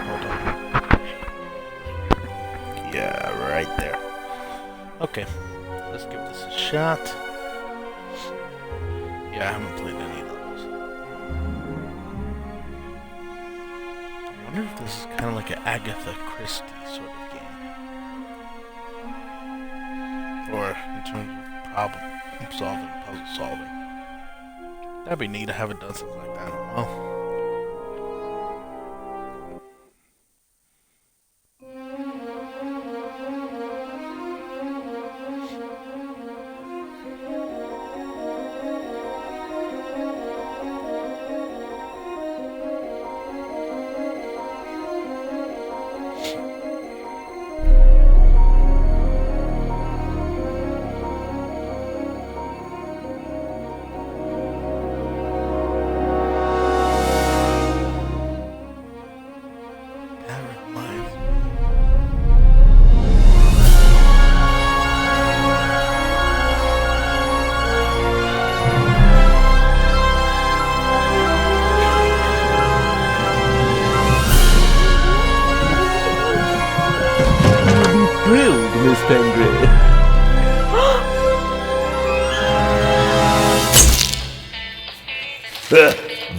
Hold on. Yeah, right there. Okay, let's give this a shot. Yeah, I haven't played any of those. I wonder if this is kind of like an Agatha Christie sort of game. Or in terms of problem solving, puzzle solving. That'd be neat. I haven't done something like that in a while.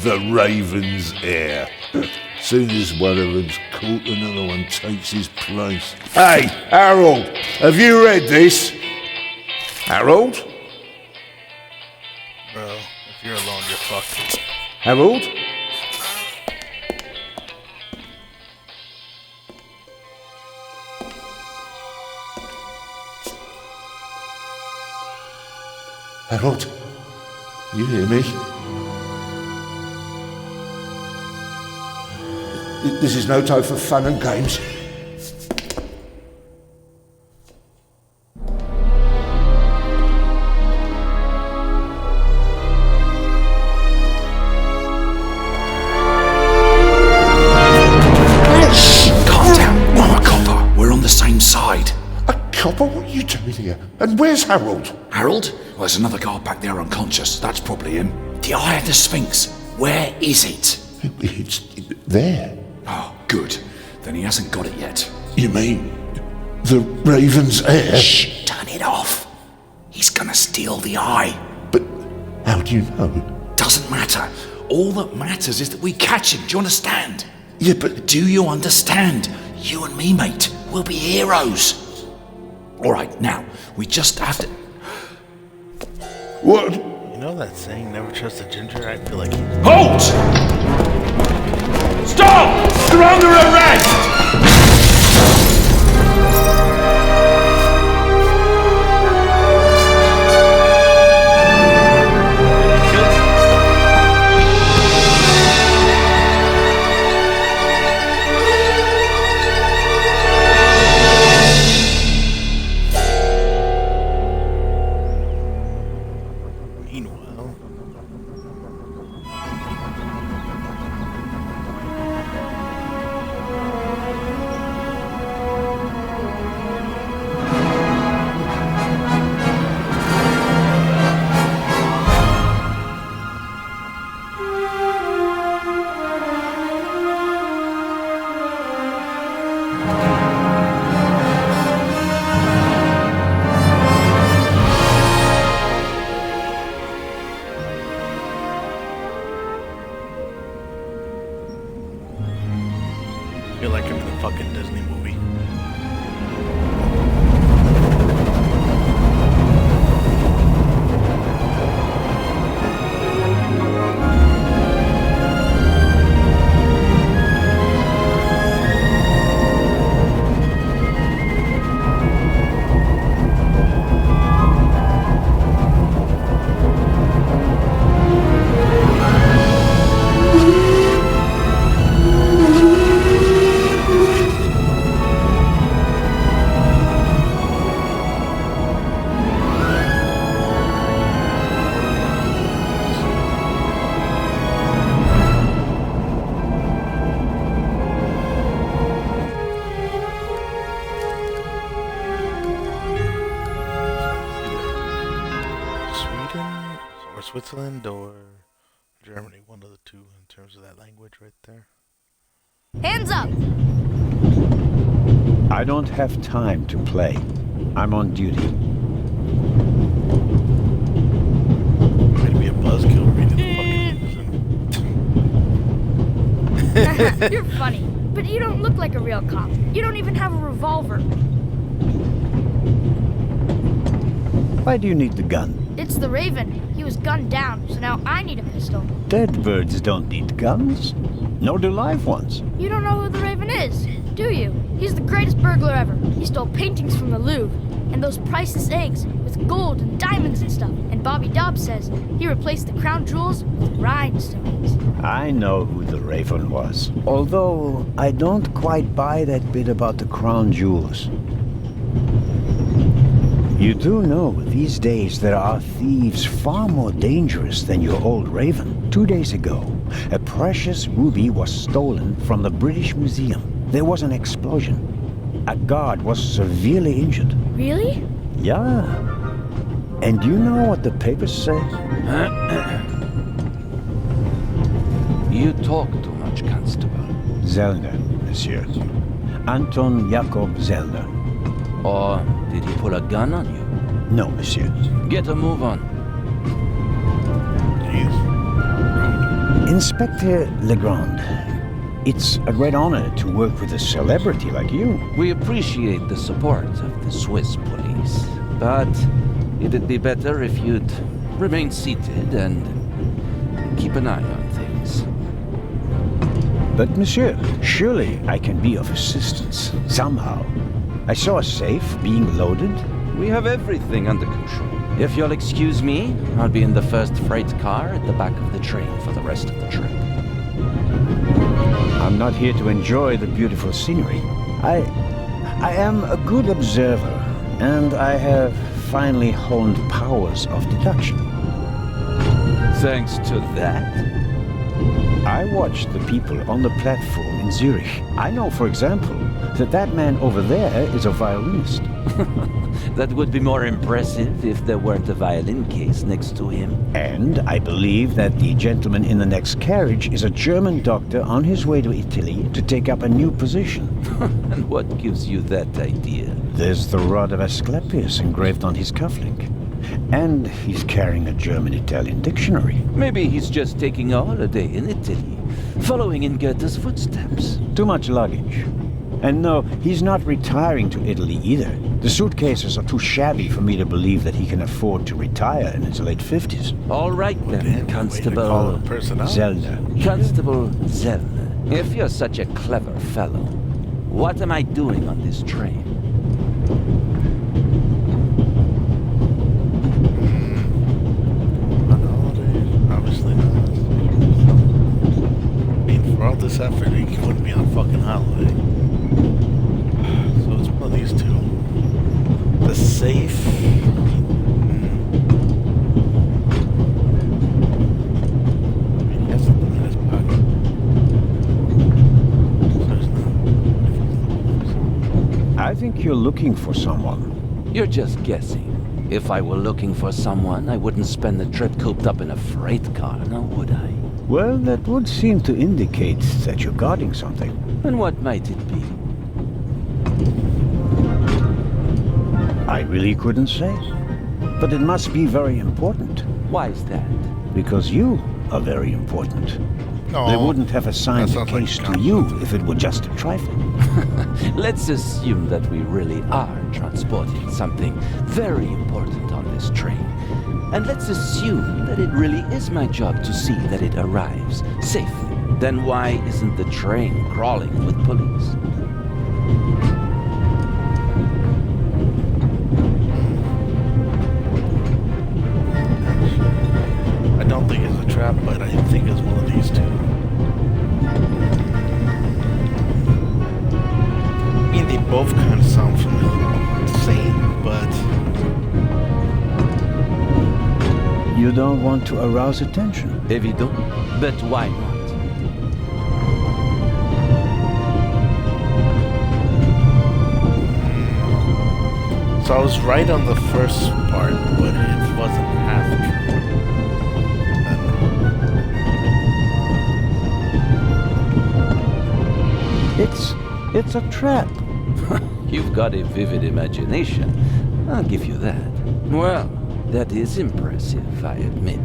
The Raven's heir. Soon as one of them's caught, another one takes his place. Hey, Harold, have you read this? Harold? Bro, if you're alone, you're fucked. Harold? Harold? You hear me? This is no time for fun and games. Shh! Calm down. I'm a copper. We're on the same side. A copper? What are you doing here? And where's Harold? Harold? Well, there's another guard back there unconscious. That's probably him. The Eye of the Sphinx. Where is it? It's there. Oh, good. Then he hasn't got it yet. You mean the Raven's heir? Shh! Turn it off. He's gonna steal the eye. But how do you know? Doesn't matter. All that matters is that we catch him. Do you understand? Yeah, but Do you understand? You and me, mate. We'll be heroes. All right, now, we just have to... what? You know that saying, never trust a ginger? I feel like he's... Halt! Stop! You're under arrest! Meanwhile... I feel like I'm in a fucking Disney movie. Switzerland or Germany, one of the two in terms of that language right there. Hands up! I don't have time to play. I'm on duty. Way to be a buzzkill reading the fucking You're funny, but you don't look like a real cop. You don't even have a revolver. Why do you need the gun? It's the Raven. He was gunned down, so now I need a pistol. Dead birds don't need guns. Nor do live ones. You don't know who the Raven is, do you? He's the greatest burglar ever. He stole paintings from the Louvre, and those priceless eggs with gold and diamonds and stuff. And Bobby Dobbs says he replaced the crown jewels with rhinestones. I know who the Raven was. Although, I don't quite buy that bit about the crown jewels. You do know these days there are thieves far more dangerous than your old Raven. 2 days ago, a precious ruby was stolen from the British Museum. There was an explosion. A guard was severely injured. Really? Yeah. And do you know what the papers say? You talk too much, Constable. Zellner, monsieur. Anton Jakob Zellner. Or did he pull a gun on you? No, monsieur. Get a move on. Jeez. Inspector Legrand, it's a great honor to work with a celebrity like you. We appreciate the support of the Swiss police, but it'd be better if you'd remain seated and keep an eye on things. But monsieur, surely I can be of assistance, somehow. I saw a safe being loaded. We have everything under control. If you'll excuse me, I'll be in the first freight car at the back of the train for the rest of the trip. I'm not here to enjoy the beautiful scenery. I am a good observer, and I have finally honed powers of deduction. Thanks to that? I watched the people on the platform in Zurich. I know, for example, that man over there is a violinist. That would be more impressive if there weren't a violin case next to him. And I believe that the gentleman in the next carriage is a German doctor on his way to Italy to take up a new position. And what gives you that idea? There's the rod of Asclepius engraved on his cufflink. And he's carrying a German-Italian dictionary. Maybe he's just taking a holiday in Italy, following in Goethe's footsteps. Too much luggage. And no, he's not retiring to Italy either. The suitcases are too shabby for me to believe that he can afford to retire in his late 50s. All right then, Damn, Constable call a person out. Zellner. Constable Zellner. If you're such a clever fellow, what am I doing on this train? On holidays? Obviously not. I mean, for all this effort, he wouldn't be on a fucking holiday. So it's one of these two. The safe. I mean, he has something in his pocket. So there's no. I think you're looking for someone. You're just guessing. If I were looking for someone, I wouldn't spend the trip cooped up in a freight car, now would I? Well, that would seem to indicate that you're guarding something. And what might it be? I really couldn't say. But it must be very important. Why is that? Because you are very important. No, They wouldn't have assigned that the sounds like case a to you compliment. if it were just a trifle. Let's assume that we really are transporting something very important on this train. And let's assume that it really is my job to see that it arrives safely. Then why isn't the train crawling with police? I don't think it's a trap, but I think it's one of these two. I mean, they both kind of sound familiar. Same, but You don't want to arouse attention. Évident. But why not? so I was right on the first part, but it wasn't half true. And It's a trap. You've got a vivid imagination. I'll give you that. Well, that is impressive, I admit.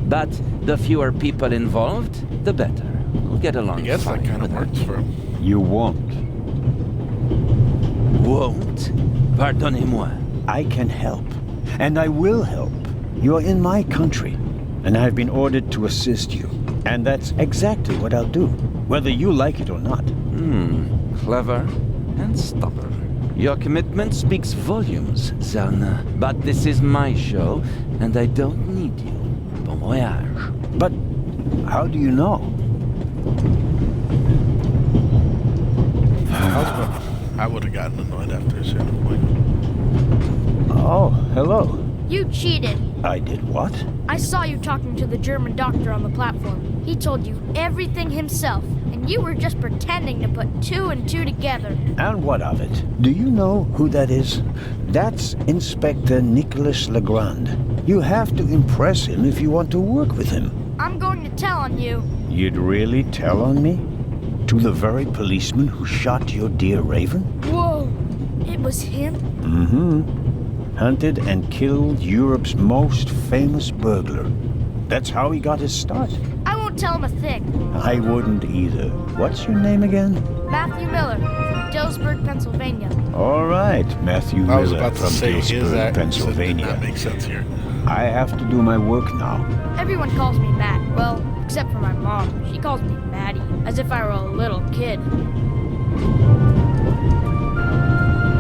But the fewer people involved, the better. We'll get along I guess that fine kind of without works for him. You won't. Won't? Pardonnez-moi. I can help. And I will help. You're in my country. And I've been ordered to assist you. And that's exactly what I'll do. Whether you like it or not. Clever and stubborn. Your commitment speaks volumes, Zelna. But this is my show, and I don't need you. Bon voyage. But how do you know? I would have gotten annoyed after a certain point. Oh, hello. You cheated. I did what? I saw you talking to the German doctor on the platform. He told you everything himself, and you were just pretending to put two and two together. And what of it? Do you know who that is? That's Inspector Nicholas Legrand. You have to impress him if you want to work with him. I'm going to tell on you. You'd really tell on me? To the very policeman who shot your dear Raven? Whoa, it was him? Mm-hmm. Hunted and killed Europe's most famous burglar. That's how he got his start. I won't tell him a thing. I wouldn't either. What's your name again? Matthew Miller, from Dillsburg, Pennsylvania. All right, Matthew I was Miller about to from say his Dillsburg, accent did Pennsylvania. not make sense here. I have to do my work now. Everyone calls me Matt. Well, except for my mom. She calls me Maddie, as if I were a little kid.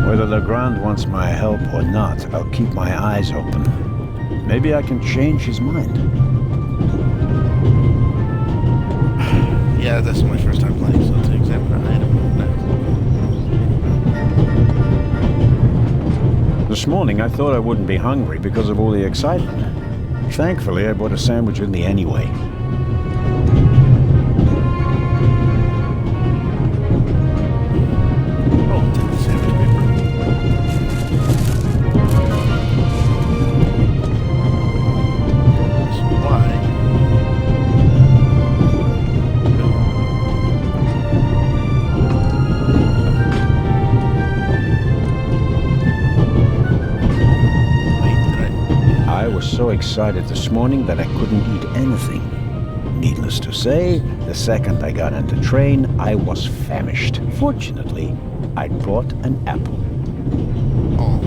Whether Legrand wants my help or not, I'll keep my eyes open. Maybe I can change his mind. Yeah, that's my first time playing, so to examine an item next. This morning, I thought I wouldn't be hungry because of all the excitement. Thankfully, I bought a sandwich with me anyway. Oh, take the sandwich paper. So why? Wait, did I was so excited this morning that I couldn't eat anything. Needless to say, the second I got on the train, I was famished. Fortunately, I brought an apple. Oh,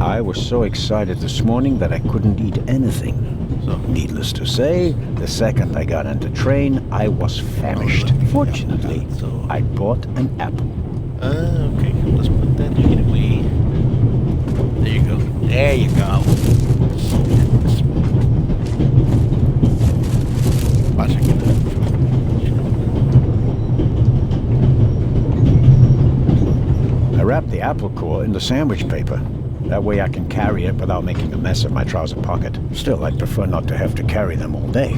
I was so excited this morning that I couldn't eat anything. so Needless to say, the second I got on the train, I was famished. Fortunately, I bought an apple. okay, let's put that shit away. There you go. There you go. Watch it get that. I wrapped the apple core in the sandwich paper. That way I can carry it without making a mess of my trouser pocket. Still, I'd prefer not to have to carry them all day.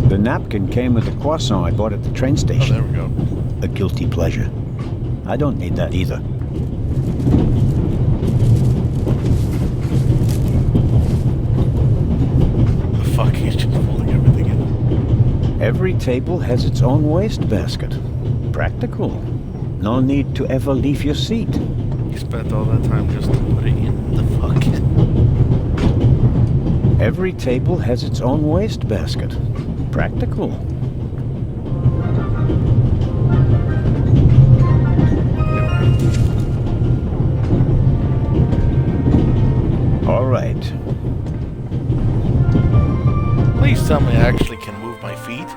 The napkin came with the croissant I bought at the train Oh, station. there we go. A guilty pleasure. I don't need that either. The fuck, he's just folding everything in. Every table has its own wastebasket. Practical. No need to ever leave your seat. He spent all that time just to put it in the fucking... Every table has its own wastebasket. Practical. All right. Please tell me I actually can move my feet.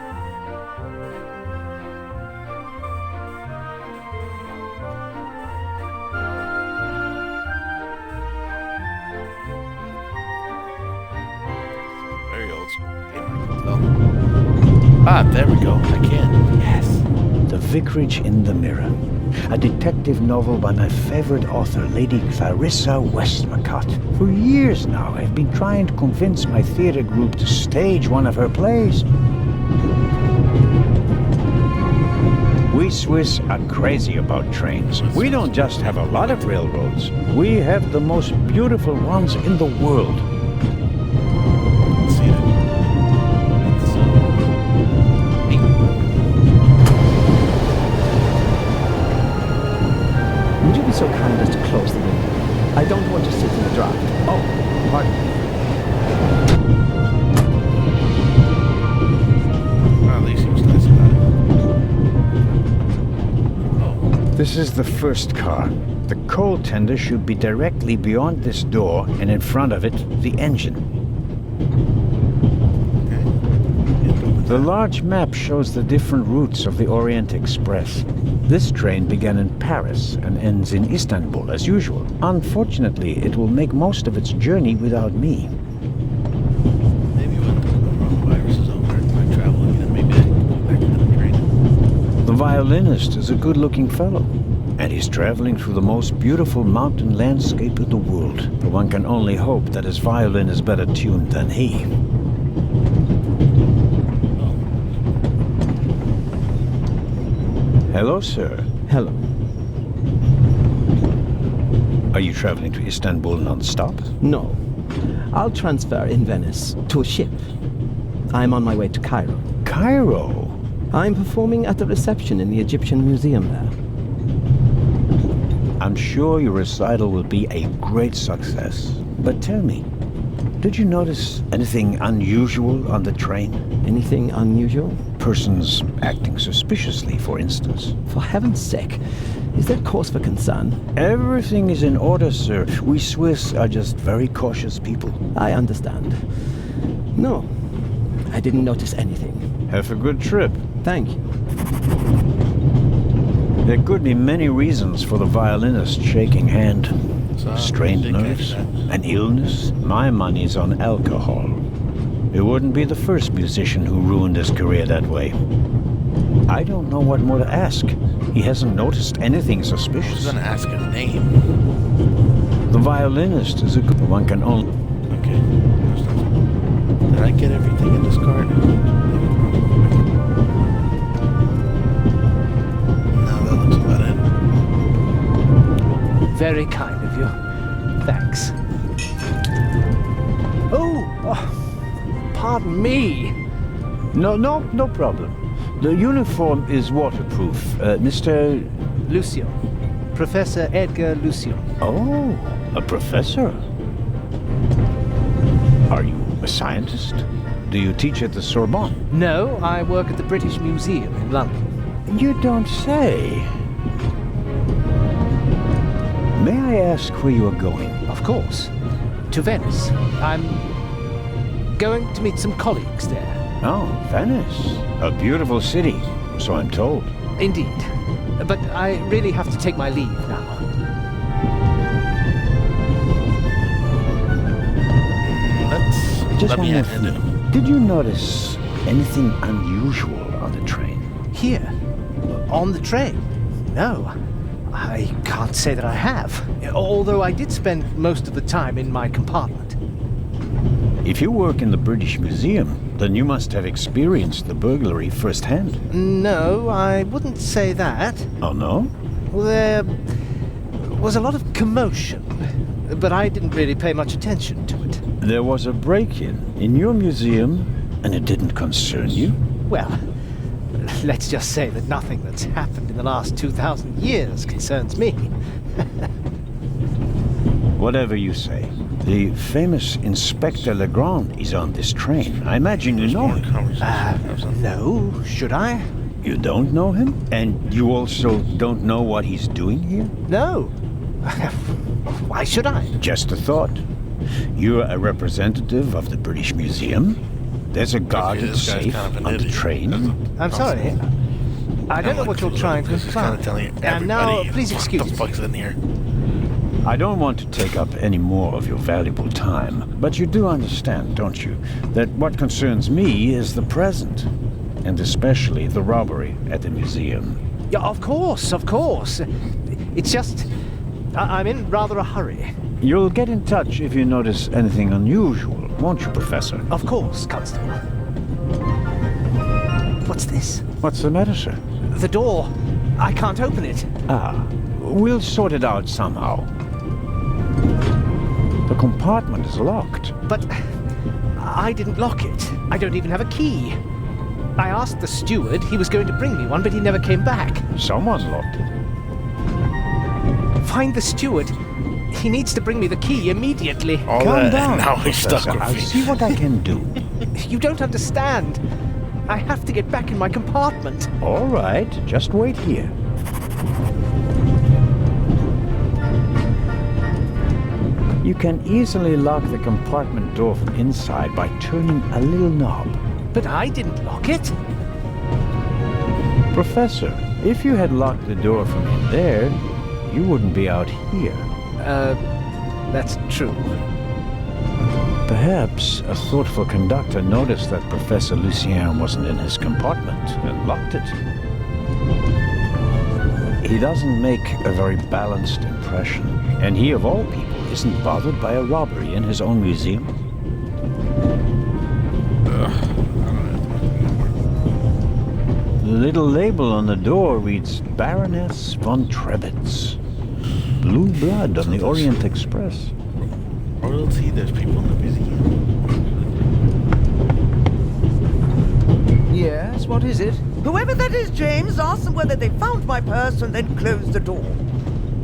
Very old school game, I can tell. Ah, there we go. I can. Yes. The Vicarage in the Mirror. A detective novel by my favorite author, Lady Clarissa Westmacott. For years now, I've been trying to convince my theater group to stage one of her plays. We Swiss are crazy about trains. We don't just have a lot of railroads. We have the most beautiful ones in the world. Let's see it. Would you be so kind as to close the window? I don't want to sit in the draught. Oh, pardon me. Well, at least he was nice about it. This is the first car. The coal tender should be directly beyond this door, and in front of it, the engine. The large map shows the different routes of the Orient Express. This train began in Paris and ends in Istanbul, as usual. Unfortunately, it will make most of its journey without me. Maybe when the coronavirus is over and I travel again, maybe I can go back to the train. The violinist is a good-looking fellow, and he's traveling through the most beautiful mountain landscape in the world. One can only hope that his violin is better tuned than he. Hello, sir. Hello. Are you traveling to Istanbul non-stop? No. I'll transfer in Venice to a ship. I'm on my way to Cairo. Cairo? I'm performing at the reception in the Egyptian Museum there. I'm sure your recital will be a great success. But tell me, did you notice anything unusual on the train? Anything unusual? Persons acting suspiciously, for instance. For heaven's sake, is there cause for concern? Everything is in order, sir. We Swiss are just very cautious people. I understand. No, I didn't notice anything. Have a good trip. Thank you. There could be many reasons for the violinist shaking hand. Strained nerves, an illness. My money's on alcohol. It wouldn't be the first musician who ruined his career that way. I don't know what more to ask. He hasn't noticed anything I was suspicious. gonna ask his name. The violinist is a good one. Can only... Okay. Did I get everything in this card? No, that looks about it. Very kind of you. Thanks. Oh, pardon me. No problem. The uniform is waterproof. Mr... Lucio. Professor Edgar Lucio. Oh, a professor. Are you a scientist? Do you teach at the Sorbonne? No, I work at the British Museum in London. You don't say. May I ask where you are going? Of course. To Venice. I'm going to meet some colleagues there. Oh, Venice. A beautiful city, so I'm told. Indeed. But I really have to take my leave now. Just Let one me more end thing. it. Did you notice anything unusual on the train? Here? On the train? No. I can't say that I have. Although I did spend most of the time in my compartment. If you work in the British Museum, then you must have experienced the burglary firsthand. No, I wouldn't say that. Oh, no? There was a lot of commotion, but I didn't really pay much attention to it. There was a break-in in your museum, and it didn't concern you? Well, let's just say that nothing that's happened in the last 2,000 years concerns me. Whatever you say. The famous Inspector Legrand is on this train. I imagine you know him. No, should I? You don't know him? And you also don't know what he's doing here? No. Why should I? Just a thought. You're a representative of the British Museum. There's a guarded this guy's safe kind of an on the idiot. train. I'm sorry. I don't know what you're trying to This is kind of telling imply. everybody. And now, please excuse What the me. fuck's in here? I don't want to take up any more of your valuable time, but you do understand, don't you, that what concerns me is the present, and especially the robbery at the museum. Yeah, of course, of course. It's just, I'm in rather a hurry. You'll get in touch if you notice anything unusual, won't you, Professor? Of course, Constable. What's this? What's the matter, sir? The door. I can't open it. Ah, we'll sort it out somehow. The compartment is locked. But I didn't lock it. I don't even have a key. I asked the steward. He was going to bring me one, but he never came back. Someone locked it. Find the steward. He needs to bring me the key immediately. All Calm that, down, and now he's stuck Professor. with I'll me. see what I can do. You don't understand. I have to get back in my compartment. All right, just wait here. You can easily lock the compartment door from inside by turning a little knob. But I didn't lock it. Professor, if you had locked the door from in there, you wouldn't be out here. That's true. Perhaps a thoughtful conductor noticed that Professor Lucien wasn't in his compartment and locked it. He doesn't make a very balanced impression, and he of all people isn't bothered by a robbery in his own museum. The little label on the door reads Baroness von Trebitz. Blue blood on the Orient Express. Royalty, there's people in the museum. Yes, what is it? Whoever that is, James, ask them whether they found my purse and then closed the door.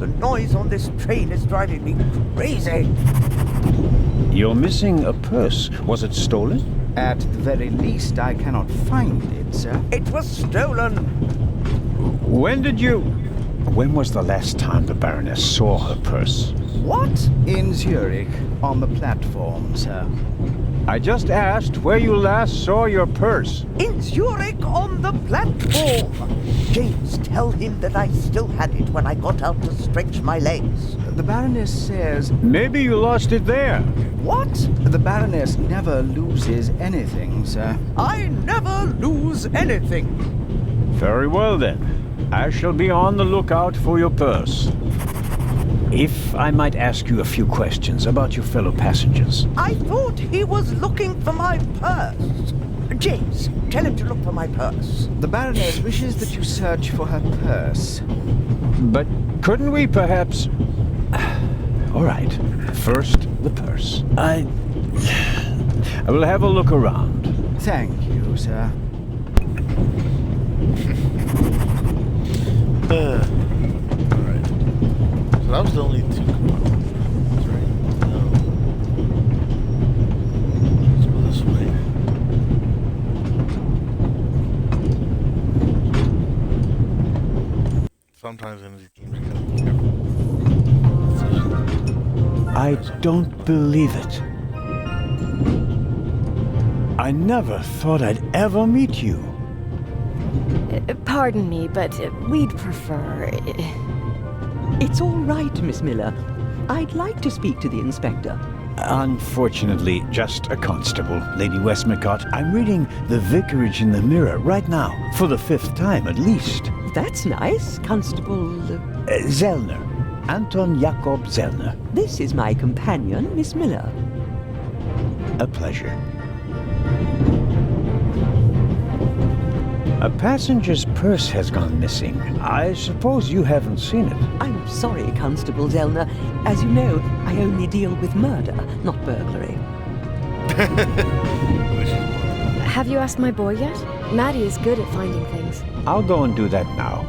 The noise on this train is driving me crazy. You're missing a purse. Was it stolen? At the very least, I cannot find it, sir. It was stolen. When was the last time the Baroness saw her purse? What? In Zurich, on the platform, sir. I just asked where you last saw your purse. In Zurich, on the platform. James, tell him that I still had it when I got out to stretch my legs. The Baroness says... Maybe you lost it there. What? The Baroness never loses anything, sir. I never lose anything. Very well then. I shall be on the lookout for your purse. If I might ask you a few questions about your fellow passengers. I thought he was looking for my purse. James, tell him to look for my purse. The Baroness wishes that you search for her purse. But couldn't we perhaps... All right. First, the purse. I will have a look around. Thank you, sir. Alright. So that was the only two compartments, right? Let's go this way. Sometimes in these games you gotta be careful. I don't believe it. I never thought I'd ever meet you. Pardon me, but we'd prefer... It's all right, Miss Miller. I'd like to speak to the inspector. Unfortunately, just a constable, Lady Westmacott. I'm reading The Vicarage in the Mirror right now, for the 5th time at least. That's nice, Constable... Zellner. Anton Jakob Zellner. This is my companion, Miss Miller. A pleasure. A passenger's purse has gone missing. I suppose you haven't seen it. I'm sorry, Constable Zellner. As you know, I only deal with murder, not burglary. Have you asked my boy yet? Maddie is good at finding things. I'll go and do that now.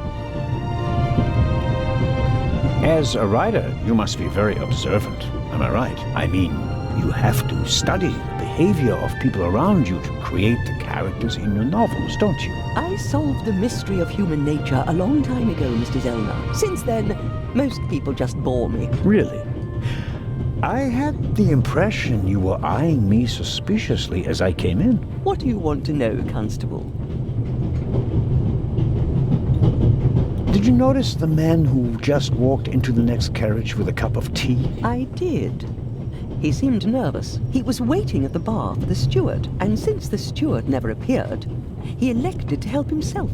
As a writer, you must be very observant. Am I right? I mean, you have to study the behavior of people around you to create the characters in your novels, don't you? I solved the mystery of human nature a long time ago, Mr. Zellner. Since then, most people just bore me. Really? I had the impression you were eyeing me suspiciously as I came in. What do you want to know, Constable? Did you notice the man who just walked into the next carriage with a cup of tea? I did. He seemed nervous. He was waiting at the bar for the steward, and since the steward never appeared, he elected to help himself.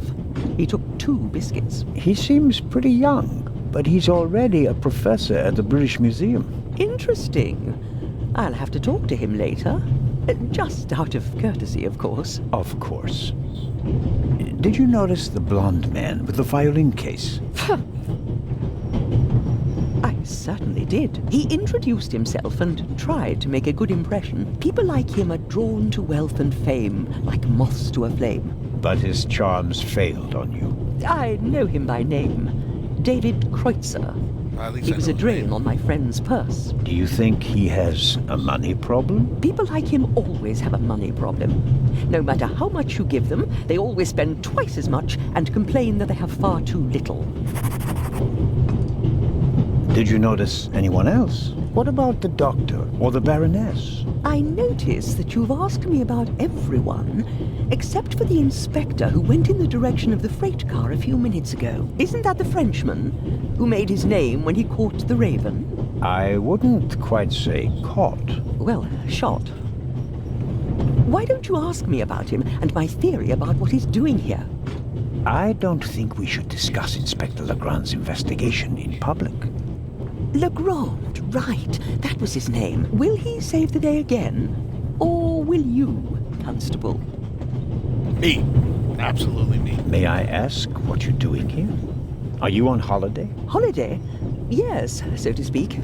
He took 2 biscuits. He seems pretty young, but he's already a professor at the British Museum. Interesting. I'll have to talk to him later. Just out of courtesy, of course. Of course. Did you notice the blonde man with the violin case? I certainly did. He introduced himself and tried to make a good impression. People like him are drawn to wealth and fame, like moths to a flame. But his charms failed on you. I know him by name. David Kreutzer. He was a drain on my friend's purse. Do you think he has a money problem? People like him always have a money problem. No matter how much you give them, they always spend twice as much and complain that they have far too little. Did you notice anyone else? What about the doctor or the Baroness? I notice that you've asked me about everyone, except for the inspector who went in the direction of the freight car a few minutes ago. Isn't that the Frenchman who made his name when he caught the raven? I wouldn't quite say caught. Well, shot. Why don't you ask me about him and my theory about what he's doing here? I don't think we should discuss Inspector Legrand's investigation in public. Legrand, right. That was his name. Will he save the day again? Or will you, Constable? Me. Absolutely me. May I ask what you're doing here? Are you on holiday? Holiday? Yes, so to speak.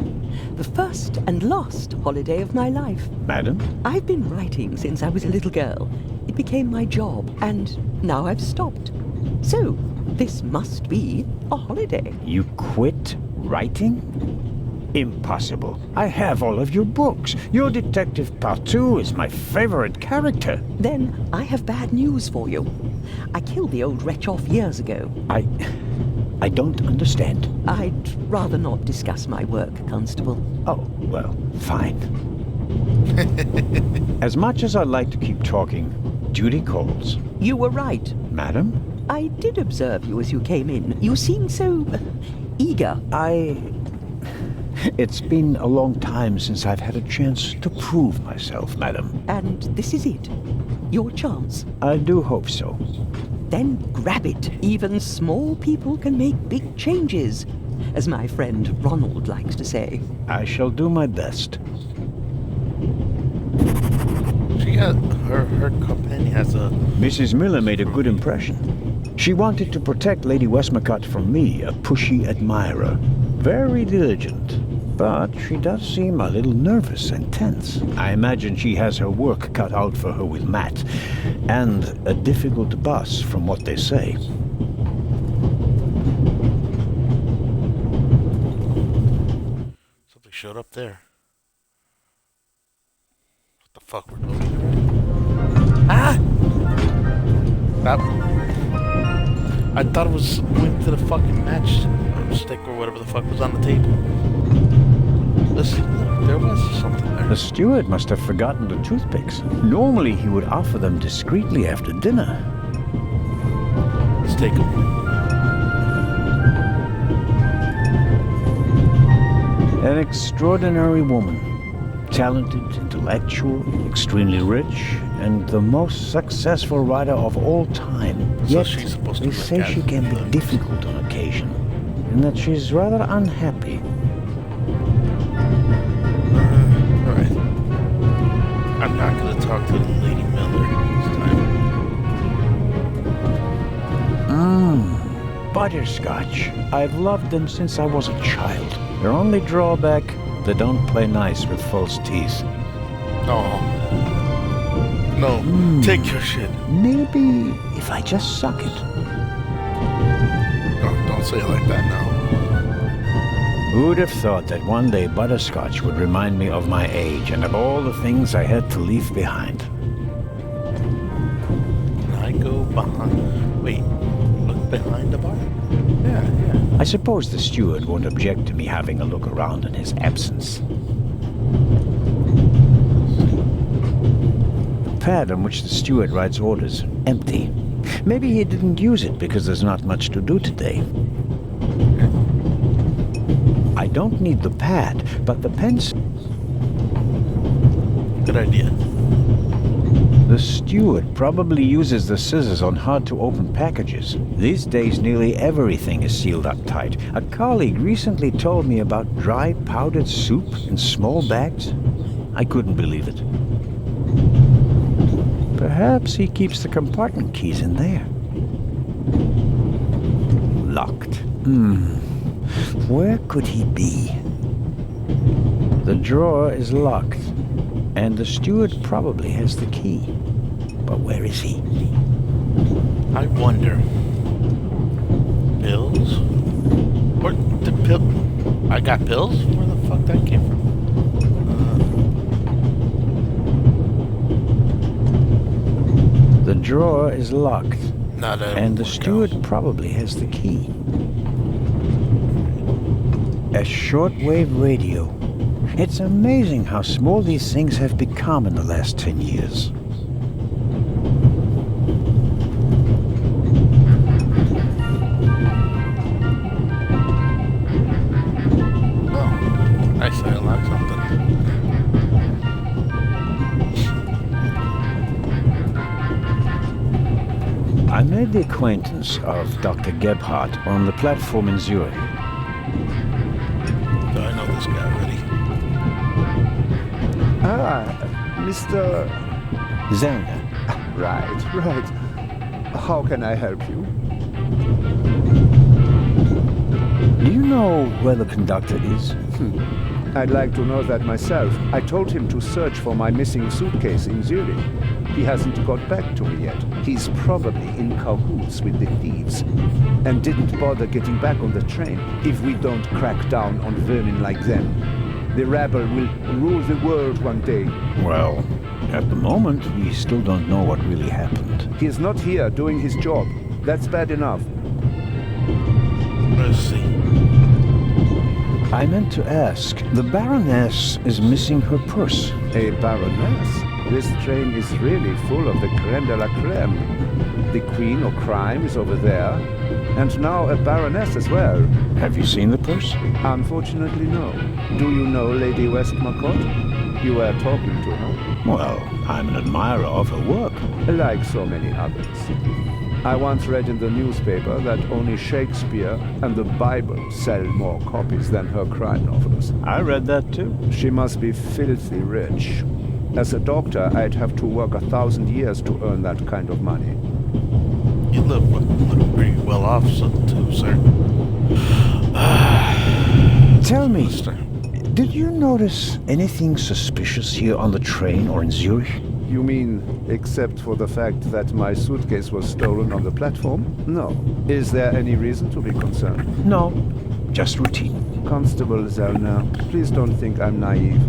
The first and last holiday of my life. Madam? I've been writing since I was a little girl. It became my job, and now I've stopped. So, this must be a holiday. You quit writing? Impossible. I have all of your books. Your Detective Partout is my favorite character. Then I have bad news for you. I killed the old wretch off years ago. I don't understand. I'd rather not discuss my work, Constable. Oh, well, fine. As much as I'd like to keep talking, duty calls. You were right. Madam? I did observe you as you came in. You seemed so eager. It's been a long time since I've had a chance to prove myself, madam. And this is it? Your chance? I do hope so. Then grab it. Even small people can make big changes, as my friend Ronald likes to say. I shall do my best. She has her companion has a... Mrs. Miller made a good impression. She wanted to protect Lady Westmacott from me, a pushy admirer. Very diligent. But she does seem a little nervous and tense. I imagine she has her work cut out for her with Matt. And a difficult boss, from what they say. Something showed up there. What the fuck, we're doing? Ah! I thought it was going to the fucking match stick or whatever the fuck was on the table. Listen, there was something there. The steward must have forgotten the toothpicks. Normally he would offer them discreetly after dinner. Let's take them. An extraordinary woman. Talented, intellectual, extremely rich, and the most successful writer of all time. So Yet, she's supposed to they say she can be difficult on occasion, and that she's rather unhappy. Alright. I'm not gonna talk to Lady Miller this time. Butterscotch. I've loved them since I was a child. Their only drawback, they don't play nice with false teeth. Oh. No, take your shit. Maybe if I just suck it. No, don't say it like that now. Who'd have thought that one day Butterscotch would remind me of my age and of all the things I had to leave behind? Can I go behind? Wait, look behind the bar? Yeah. I suppose the steward won't object to me having a look around in his absence. The pad on which the steward writes orders, empty. Maybe he didn't use it because there's not much to do today. I don't need the pad, but the pencil. Good idea. The steward probably uses the scissors on hard-to-open packages. These days, nearly everything is sealed up tight. A colleague recently told me about dry powdered soup in small bags. I couldn't believe it. Perhaps he keeps the compartment keys in there. Locked. Where could he be? The drawer is locked, and the steward probably has the key. But where is he? I wonder. Pills? Where the pill? I got pills? Where the fuck that came from? The drawer is locked, Not and the steward probably has the key. A shortwave radio. It's amazing how small these things have become in the last 10 years. I say I like something. I made the acquaintance of Dr. Gebhardt on the platform in Zurich. Do I know this guy already? Mr. Zellner. Right. How can I help you? Do you know where the conductor is? I'd like to know that myself. I told him to search for my missing suitcase in Zurich. He hasn't got back to me yet. He's probably in cahoots with the thieves and didn't bother getting back on the train. If we don't crack down on vermin like them, the rabble will rule the world one day. Well, at the moment, we still don't know what really happened. He's not here doing his job. That's bad enough. Let's see. I meant to ask, the Baroness is missing her purse. A Baroness? This train is really full of the creme de la creme. The Queen of Crime is over there, and now a Baroness as well. Have you seen the purse? Unfortunately, no. Do you know Lady Westmacott? You were talking to her. Well, I'm an admirer of her work. Like so many others. I once read in the newspaper that only Shakespeare and the Bible sell more copies than her crime novels. I read that too. She must be filthy rich. As a doctor, I'd have to work 1,000 years to earn that kind of money. You look pretty well off, too, sir. Tell me, did you notice anything suspicious here on the train or in Zurich? You mean, except for the fact that my suitcase was stolen on the platform? No. Is there any reason to be concerned? No, just routine. Constable Zellner, please don't think I'm naive.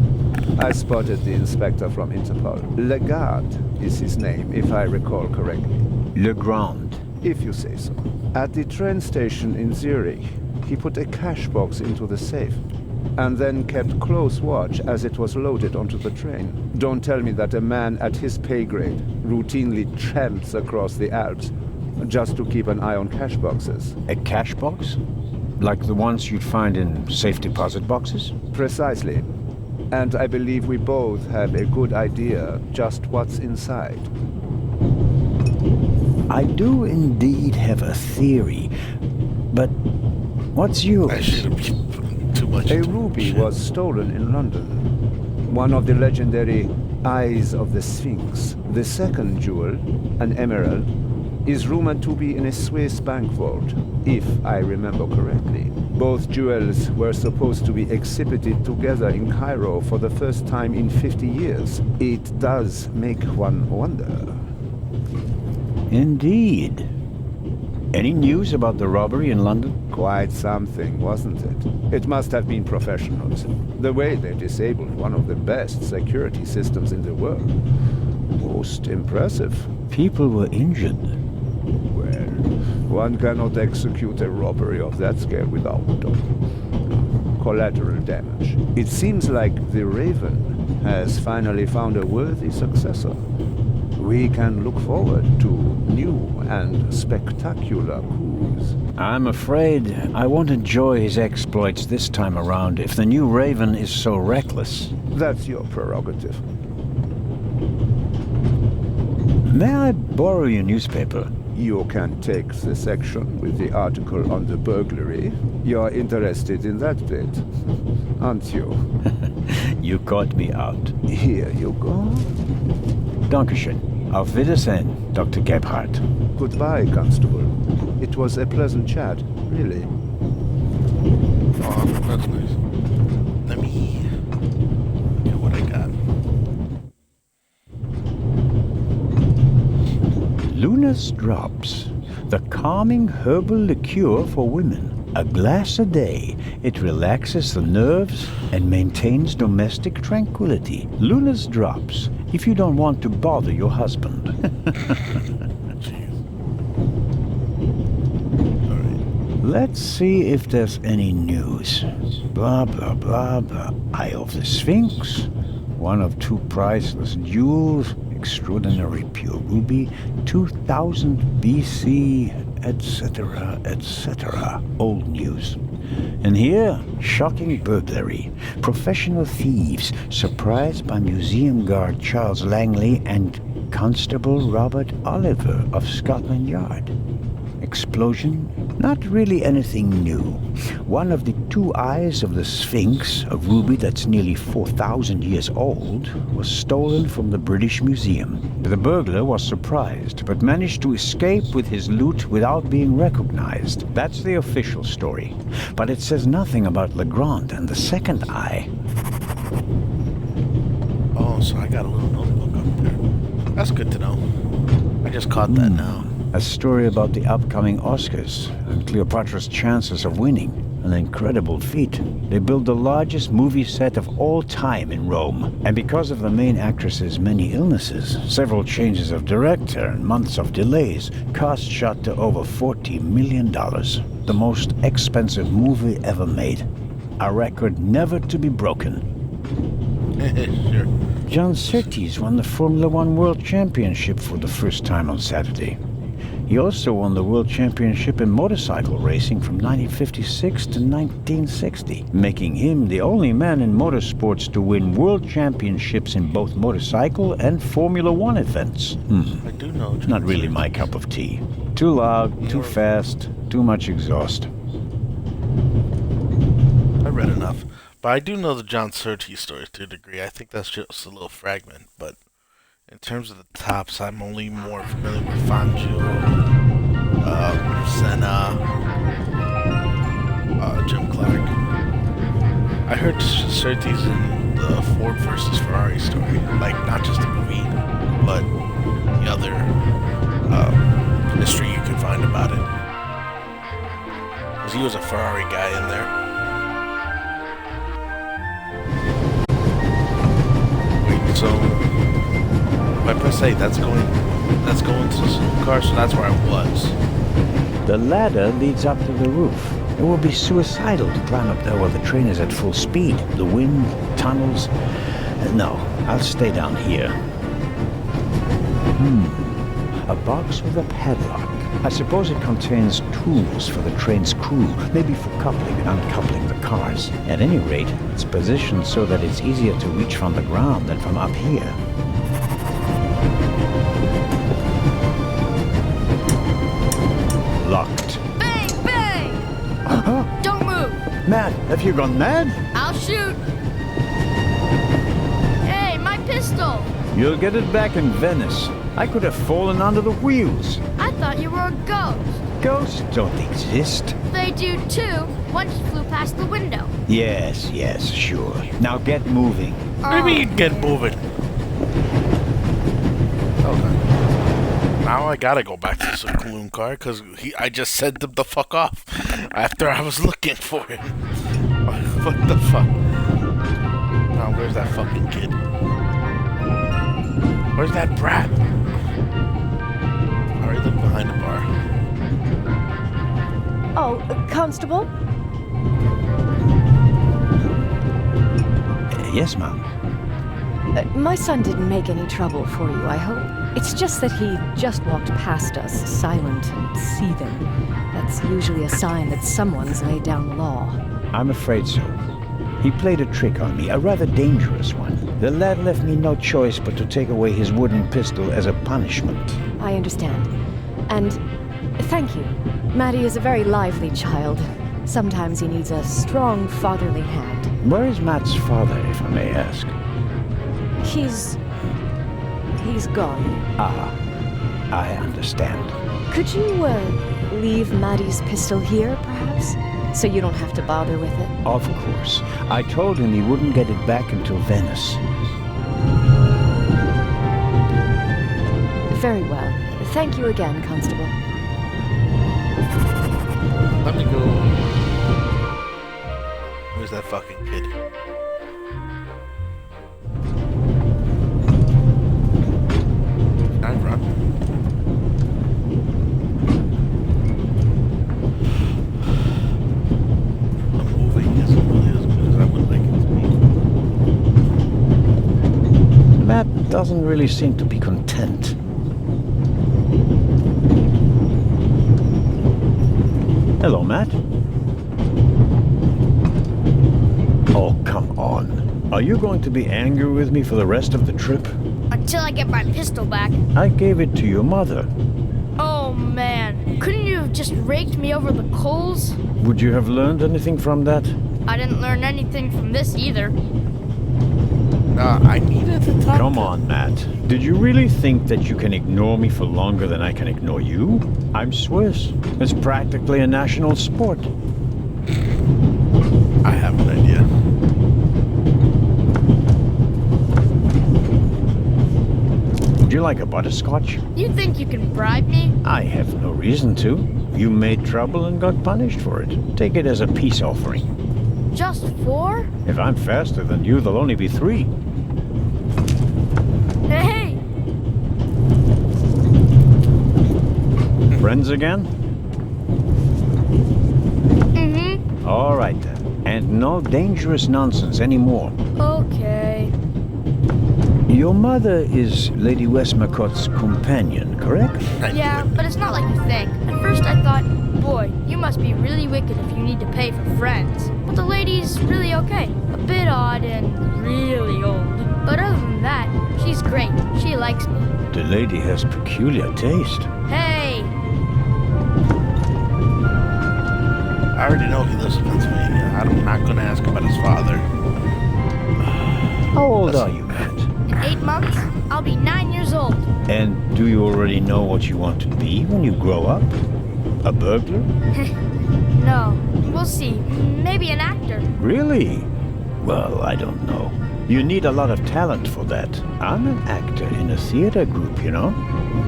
I spotted the inspector from Interpol. Legarde is his name, if I recall correctly. Legrand. If you say so. At the train station in Zurich, he put a cash box into the safe, and then kept close watch as it was loaded onto the train. Don't tell me that a man at his pay grade routinely tramps across the Alps just to keep an eye on cash boxes. A cash box? Like the ones you'd find in safe deposit boxes? Precisely. And I believe we both have a good idea just what's inside. I do indeed have a theory, but what's yours? I should have put too much. A ruby was stolen in London. One of the legendary Eyes of the Sphinx. The second jewel, an emerald, is rumored to be in a Swiss bank vault, if I remember correctly. Both jewels were supposed to be exhibited together in Cairo for the first time in 50 years. It does make one wonder. Indeed. Any news about the robbery in London? Quite something, wasn't it? It must have been professionals. The way they disabled one of the best security systems in the world. Most impressive. People were injured. Well, one cannot execute a robbery of that scale without collateral damage. It seems like the Raven has finally found a worthy successor. We can look forward to new and spectacular coups. I'm afraid I won't enjoy his exploits this time around if the new Raven is so reckless. That's your prerogative. May I borrow your newspaper? You can take the section with the article on the burglary. You're interested in that bit, aren't you? You caught me out. Here you go. Dankeschön. Auf Wiedersehen, Dr. Gebhardt. Goodbye, Constable. It was a pleasant chat, really. Oh, that's nice. Let me get what I got. Luna's Drops, the calming herbal liqueur for women. A glass a day. It relaxes the nerves and maintains domestic tranquility. Luna's Drops, if you don't want to bother your husband. Let's see if there's any news. Blah, blah, blah, blah. Eye of the Sphinx. One of two priceless jewels. Extraordinary pure ruby. 2000 BC, etc., etc. Old news. And here, shocking burglary. Professional thieves surprised by museum guard Charles Langley and Constable Robert Oliver of Scotland Yard. Explosion? Not really anything new. One of the two eyes of the Sphinx, a ruby that's nearly 4,000 years old, was stolen from the British Museum. The burglar was surprised, but managed to escape with his loot without being recognized. That's the official story. But it says nothing about Legrand and the second eye. Oh, so I got a little notebook up there. That's good to know. I just caught that now. A story about the upcoming Oscars and Cleopatra's chances of winning. An incredible feat. They built the largest movie set of all time in Rome. And because of the main actress's many illnesses, several changes of director and months of delays, cost shot to over $40 million. The most expensive movie ever made. A record never to be broken. Sure. John Surtees won the Formula One World Championship for the first time on Saturday. He also won the World Championship in motorcycle racing from 1956 to 1960, making him the only man in motorsports to win world championships in both motorcycle and Formula One events. I do know. Not really my cup of tea. Too loud, too fast, too much exhaust. I read enough. But I do know the John Surtees story to a degree. I think that's just a little fragment, but in terms of the tops, I'm only more familiar with Fangio, Senna, Jim Clark. I heard Surtees in the Ford versus Ferrari story, like not just the movie, but the other history you can find about it. Because he was a Ferrari guy in there. Wait, so if I press A, that's going to the car, so that's where I was. The ladder leads up to the roof. It will be suicidal to climb up there while the train is at full speed. The wind, tunnels. No, I'll stay down here. A box with a padlock. I suppose it contains tools for the train's crew, maybe for coupling and uncoupling the cars. At any rate, it's positioned so that it's easier to reach from the ground than from up here. Locked. Bang, bang! Don't move! Mad, have you gone mad? I'll shoot! Hey, my pistol! You'll get it back in Venice. I could have fallen under the wheels. I thought you were a ghost. Ghosts don't exist. They do too. One just flew past the window. Yes, sure. Now get moving. What do you mean, get moving? Okay. Now I gotta go back to the saloon car, because I just sent him the fuck off after I was looking for him. What the fuck? Now, where's that fucking kid? Where's that brat? Alright, look behind the bar. Oh, Constable? Yes, ma'am. My son didn't make any trouble for you, I hope. It's just that he just walked past us, silent and seething. That's usually a sign that someone's laid down the law. I'm afraid so. He played a trick on me, a rather dangerous one. The lad left me no choice but to take away his wooden pistol as a punishment. I understand. And thank you. Maddie is a very lively child. Sometimes he needs a strong fatherly hand. Where is Matt's father, if I may ask? he's gone. Ah, I understand. Could you, leave Maddie's pistol here, perhaps? So you don't have to bother with it? Of course. I told him he wouldn't get it back until Venice. Very well. Thank you again, Constable. Let me go. Where's that fucking kid? Can I run? The moving isn't really as good as I would like it to be. Matt doesn't really seem to be content. Hello, Matt. Oh, come on. Are you going to be angry with me for the rest of the trip? Until I get my pistol back. I gave it to your mother. Oh, man. Couldn't you have just raked me over the coals? Would you have learned anything from that? I didn't learn anything from this either. I needed to talk. Come on, Matt. Did you really think that you can ignore me for longer than I can ignore you? I'm Swiss. It's practically a national sport. I have an idea. Would you like a butterscotch? You think you can bribe me? I have no reason to. You made trouble and got punished for it. Take it as a peace offering. Just 4? If I'm faster than you, there'll only be 3. Hey! Friends again? Mm-hmm. All right then. And no dangerous nonsense anymore. Okay. Your mother is Lady Westmacott's companion, correct? Yeah, but it's not like you think. At first I thought, boy, you must be really wicked if you need to pay for friends. But the lady's really okay. A bit odd and really old. But other than that, she's great. She likes me. The lady has peculiar taste. Hey! I already know he lives in Pennsylvania. I'm not going to ask about his father. How old are you, Matt? In 8 months, I'll be 9 years old. And do you already know what you want to be when you grow up? A burglar? No, we'll see. Maybe an actor. Really? Well, I don't know. You need a lot of talent for that. I'm an actor in a theater group, you know?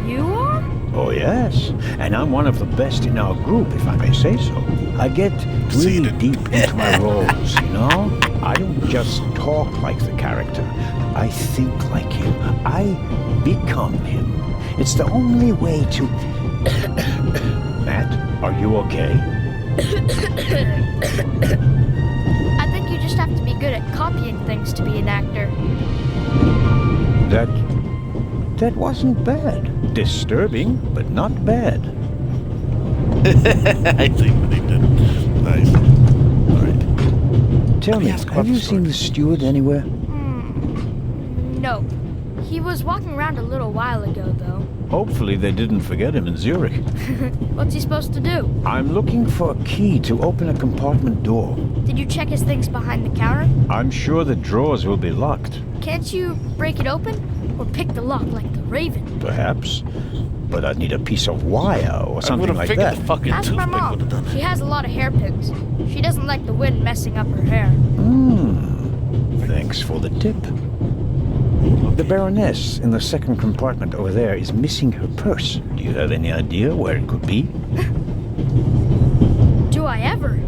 You are? Oh, yes. And I'm one of the best in our group, if I may say so. I get really deep into my roles, you know? I don't just talk like the character. I think like him. I become him. It's the only way to... Matt, are you okay? I think you just have to be good at copying things to be an actor. That wasn't bad. Disturbing, but not bad. I think that he did. Nice. Alright. Tell me, have you seen the steward anywhere? No. He was walking around a little while ago, though. Hopefully they didn't forget him in Zurich. What's he supposed to do? I'm looking for a key to open a compartment door. Did you check his things behind the counter? I'm sure the drawers will be locked. Can't you break it open? Or pick the lock like the Raven? Perhaps. But I'd need a piece of wire or something like that. The fucking Ask my mom. She has a lot of hairpins. She doesn't like the wind messing up her hair. Thanks for the tip. The Baroness in the second compartment over there is missing her purse. Do you have any idea where it could be? Do I ever?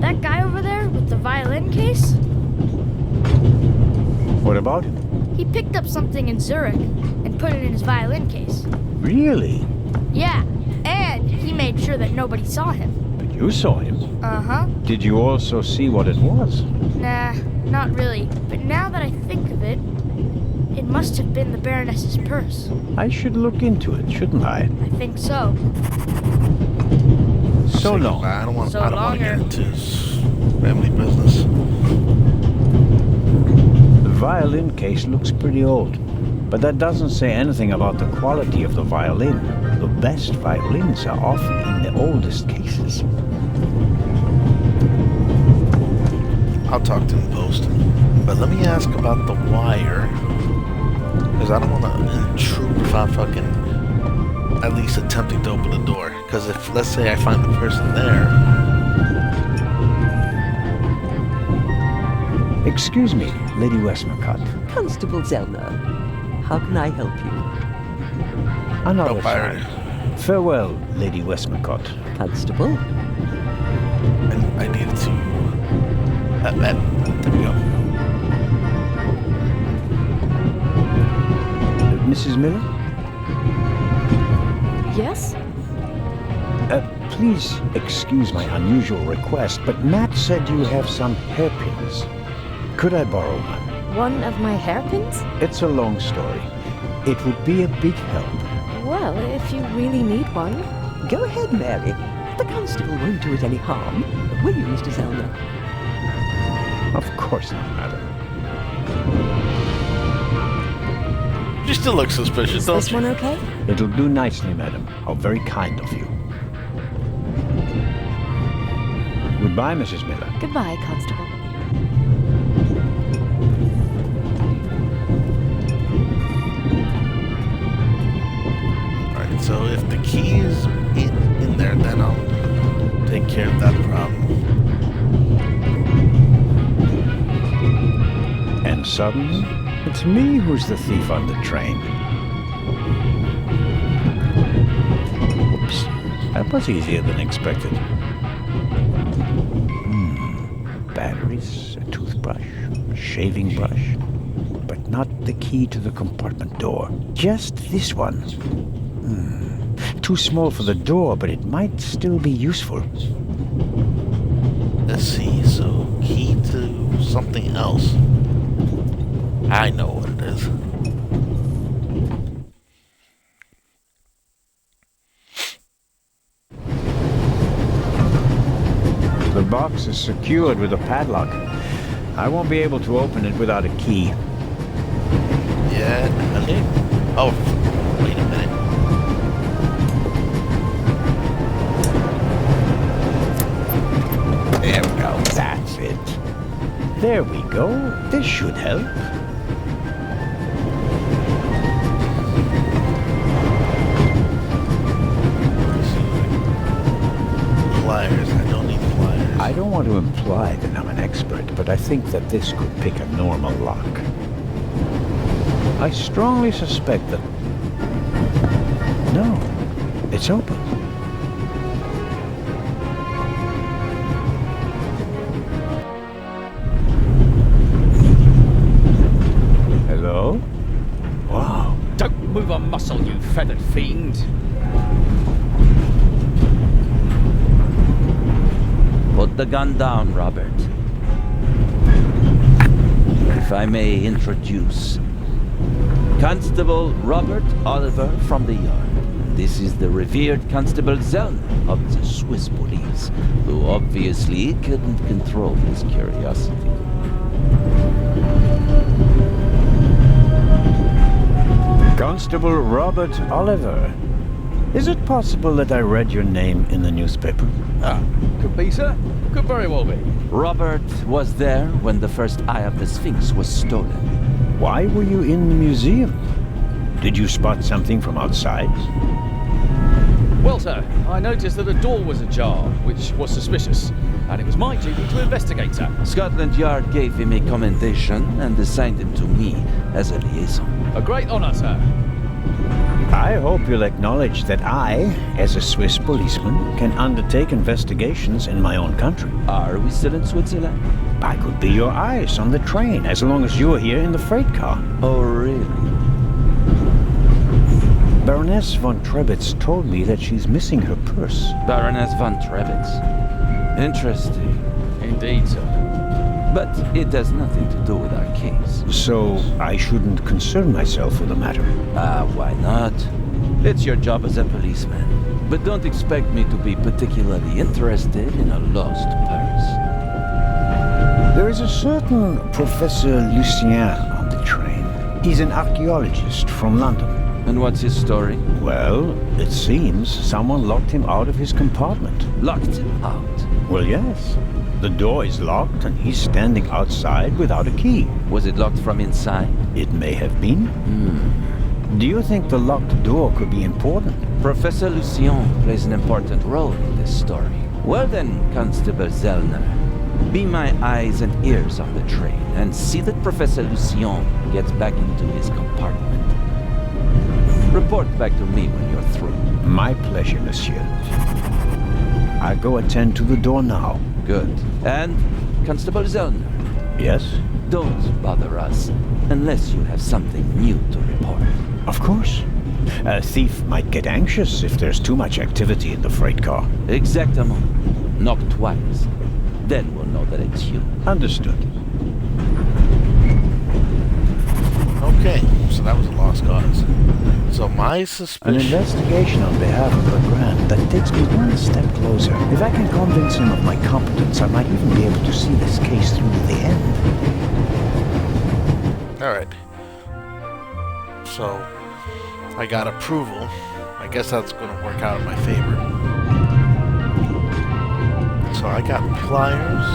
That guy over there with the violin case? What about him? He picked up something in Zurich and put it in his violin case. Really? Yeah, and he made sure that nobody saw him. But you saw him. Uh-huh. Did you also see what it was? Nah, not really. But now that I think of it, it must have been the Baroness's purse. I should look into it, shouldn't I? I think so. So long. I don't want So to longer. get into his family business. The violin case looks pretty old, but that doesn't say anything about the quality of the violin. The best violins are often in the oldest cases. I'll talk to him post. But let me ask about the wire. Because I don't want to intrude if I'm fucking at least attempting to open the door. Because if, let's say I find the person there... Excuse me, Lady Westmacott. Constable Zellner, how can I help you? Another pirate. sign. Farewell, Lady Westmacott. Constable? And I needed to... there we go. Mrs. Miller? Yes? Please excuse my unusual request, but Matt said you have some hairpins. Could I borrow one? One of my hairpins? It's a long story. It would be a big help. Well, if you really need one. Go ahead, Mary. The constable won't do it any harm. Will you, Mr. Zellner? Of course not, madam. You still look suspicious, don't This you? one okay? It'll do nicely, madam. How very kind of you. Goodbye, Mrs. Miller. Goodbye, Constable. Alright, so if the key is in there, then I'll take care of that problem. And suddenly, it's me who's the thief on the train. Whoops. That was easier than expected. Batteries, a toothbrush, a shaving brush. But not the key to the compartment door. Just this one. Too small for the door, but it might still be useful. Let's see, so key to something else. I know what it is. The box is secured with a padlock. I won't be able to open it without a key. Yeah, okay. Oh, wait a minute. There we go. That's it. There we go. This should help. Pliers. I don't need pliers. I don't want to imply that I'm an expert, but I think that this could pick a normal lock. I strongly suspect that... No, it's open. Hello? Wow. Don't move a muscle, you feathered fiend. Put the gun down, Robert. If I may introduce Constable Robert Oliver from the Yard. This is the revered Constable Zellner of the Swiss police, who obviously couldn't control his curiosity. Constable Robert Oliver. Is it possible that I read your name in the newspaper? Ah, could be, sir. Could very well be. Robert was there when the first eye of the Sphinx was stolen. Why were you in the museum? Did you spot something from outside? Well, sir, I noticed that a door was ajar, which was suspicious, and it was my duty to investigate, sir. Scotland Yard gave him a commendation and assigned him to me as a liaison. A great honor, sir. I hope you'll acknowledge that I, as a Swiss policeman, can undertake investigations in my own country. Are we still in Switzerland? I could be your eyes on the train as long as you're here in the freight car. Oh, really? Baroness von Trebitz told me that she's missing her purse. Baroness von Trebitz. Interesting. Indeed, sir. But it has nothing to do with our case. So I shouldn't concern myself with the matter. Why not? It's your job as a policeman. But don't expect me to be particularly interested in a lost purse. There is a certain Professor Lucien on the train. He's an archaeologist from London. And what's his story? Well, it seems someone locked him out of his compartment. Locked him out? Well, yes. The The door is locked and he's standing outside without a key. Was it locked from inside? It may have been. Do you think the locked door could be important? Professor Lucien plays an important role in this story. Well then, Constable Zellner, be my eyes and ears on the train and see that Professor Lucien gets back into his compartment. Report back to me when you're through. My pleasure, monsieur. I go attend to the door now. Good. And, Constable Zellner? Yes? Don't bother us unless you have something new to report. Of course. A thief might get anxious if there's too much activity in the freight car. Exactement. Knock twice. Then we'll know that it's you. Understood. Okay, so that was a lost cause. So my An suspicion... investigation on behalf of Legrand that takes me one step closer. If I can convince him of my competence, I might even be able to see this case through to the end. Alright. So, I got approval. I guess that's going to work out in my favor. So I got pliers.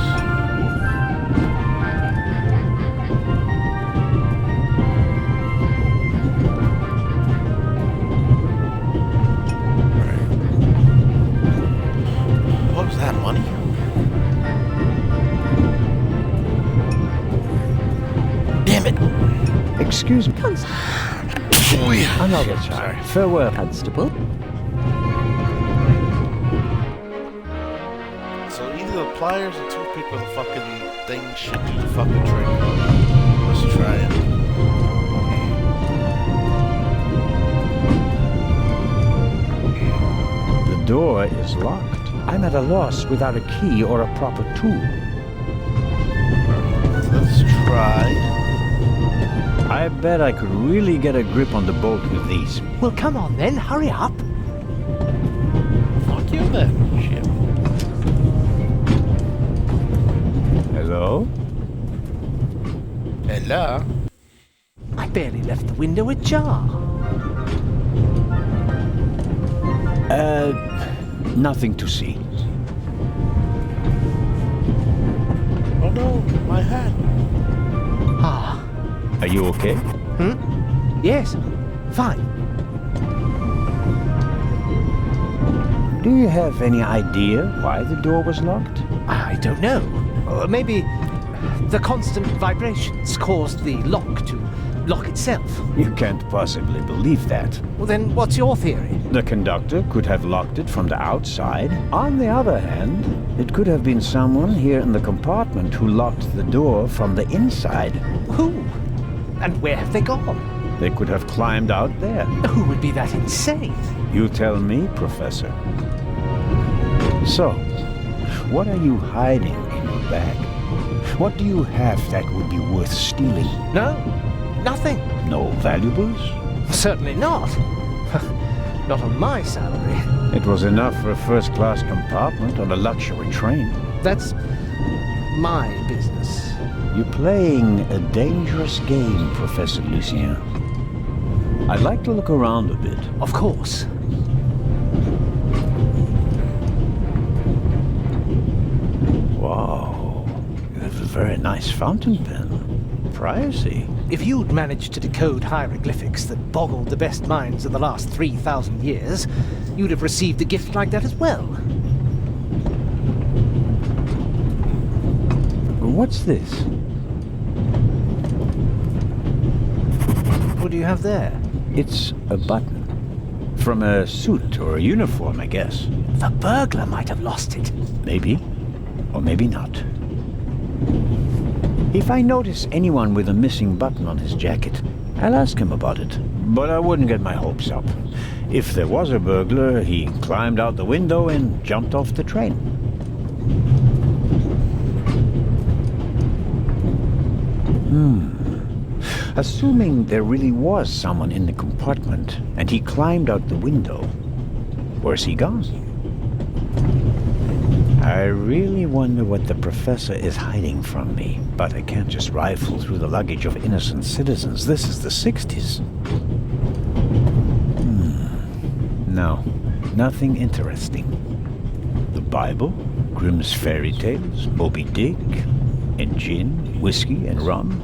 What was that, money? Damn it! Excuse me. Another time. Sorry. Farewell. Constable. So either the pliers or toothpick with a fucking thing should do the fucking trick. Let's try it. The door is locked. I'm at a loss without a key or a proper tool. Let's try. I bet I could really get a grip on the bolt with these. Well, come on then, hurry up. Fuck you then. Shit. Hello? Hello? I barely left the window ajar. Nothing to see. Oh no, my hat. Ah. Are you okay? Yes. Fine. Do you have any idea why the door was locked? I don't know. Maybe the constant vibrations caused the lock to lock itself. You can't possibly believe that. Well, then what's your theory? The conductor could have locked it from the outside. On the other hand, it could have been someone here in the compartment who locked the door from the inside. Who? And where have they gone? They could have climbed out there. Who would be that insane? You tell me, Professor. So, what are you hiding in your bag? What do you have that would be worth stealing? No, nothing. No valuables? Certainly not. Not on my salary. It was enough for a first-class compartment on a luxury train. That's my business. You're playing a dangerous game, Professor Lucien. I'd like to look around a bit. Of course. Wow. You have a very nice fountain pen. Pricey. If you'd managed to decode hieroglyphics that boggled the best minds of the last 3,000 years, you'd have received a gift like that as well. What's this? What do you have there? It's a button. From a suit or a uniform, I guess. The burglar might have lost it. Maybe. Or maybe not. If I notice anyone with a missing button on his jacket, I'll ask him about it. But I wouldn't get my hopes up. If there was a burglar, he climbed out the window and jumped off the train. Assuming there really was someone in the compartment, and he climbed out the window, where's he gone? I really wonder what the professor is hiding from me, but I can't just rifle through the luggage of innocent citizens. This is the 60s. No, nothing interesting. The Bible? Grimm's fairy tales, Moby Dick, and gin, whiskey, and rum.